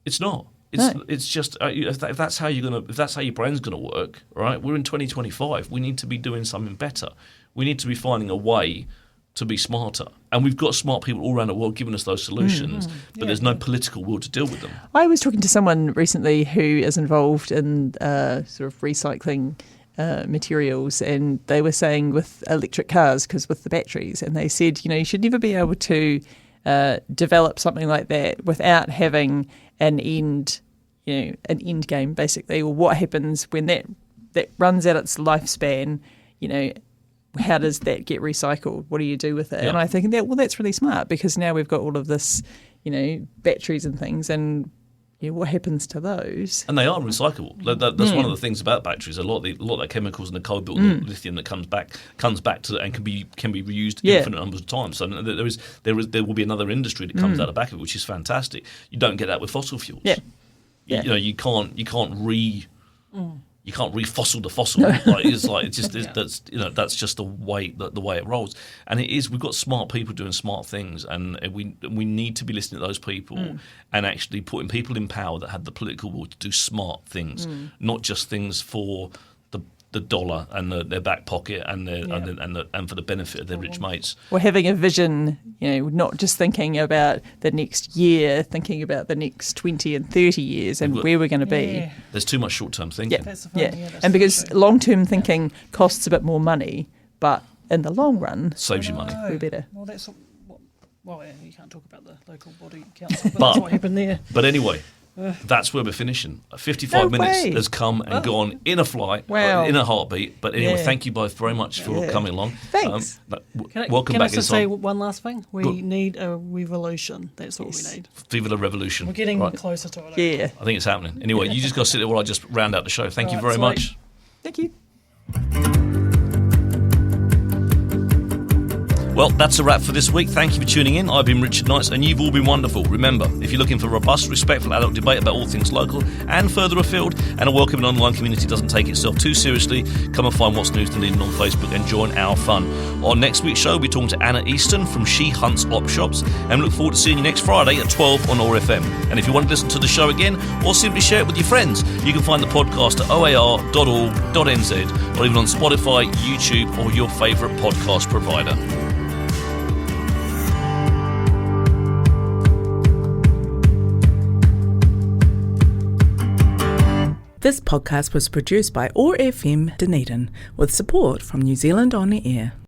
B: it's not. It's just if that's how your brain's going to work, right? We're in 2025. We need to be doing something better. We need to be finding a way to be smarter, and we've got smart people all around the world giving us those solutions, but there's no political will to deal with them.
D: I was talking to someone recently who is involved in sort of recycling materials, and they were saying with electric cars, because with the batteries, and they said, you should never be able to develop something like that without having an end game, basically, or what happens when that runs out its lifespan, how does that get recycled? What do you do with it?
B: Yeah.
D: And I think that's really smart, because now we've got all of this, batteries and things, and what happens to those?
B: And they are recyclable. That's one of the things about batteries. A lot of the chemicals and the cobalt and the lithium that comes back to and can be reused infinite numbers of times. So there will be another industry that comes out of the back of it, which is fantastic. You don't get that with fossil fuels.
D: Yeah.
B: You can't refossil the fossil. That's just the way it rolls. And it is. We've got smart people doing smart things, and we need to be listening to those people and actually putting people in power that have the political will to do smart things, not just things for the dollar and their back pocket and for the benefit of their rich mates.
D: Or having a vision, not just thinking about the next year, thinking about the next 20 and 30 years and where we're going to be.
B: There's too much short-term thinking.
C: That's the thing,
D: And because long-term thinking costs a bit more money, but in the long run,
B: saves you money.
D: we're better.
C: Well, you can't talk about the local body council, but that's what happened there.
B: But anyway, that's where we're finishing. 55 minutes has come and gone in a flight, in a heartbeat. But anyway, thank you both very much for coming along.
D: Thanks.
B: Welcome
C: Can
B: back.
C: I just say one last thing? We need a revolution. That's what we need.
B: Viva la revolution.
C: We're getting closer to it.
D: Yeah.
B: I think it's happening. Anyway, you just got to sit there while I just round out the show. Thank you very
C: sweet.
B: much.
D: Thank you.
B: Well, that's a wrap for this week. Thank you for tuning in. I've been Richard Knights, and you've all been wonderful. Remember, if you're looking for robust, respectful adult debate about all things local and further afield, and a welcoming online community doesn't take itself too seriously, come and find What's News Dunedin on Facebook and join our fun. On next week's show, we're talking to Anna Easton from She Hunts Op Shops, and we look forward to seeing you next Friday at 12 on ORFM. And if you want to listen to the show again, or simply share it with your friends, you can find the podcast at oar.org.nz, or even on Spotify, YouTube, or your favourite podcast provider.
A: This podcast was produced by ORFM Dunedin with support from New Zealand On the Air.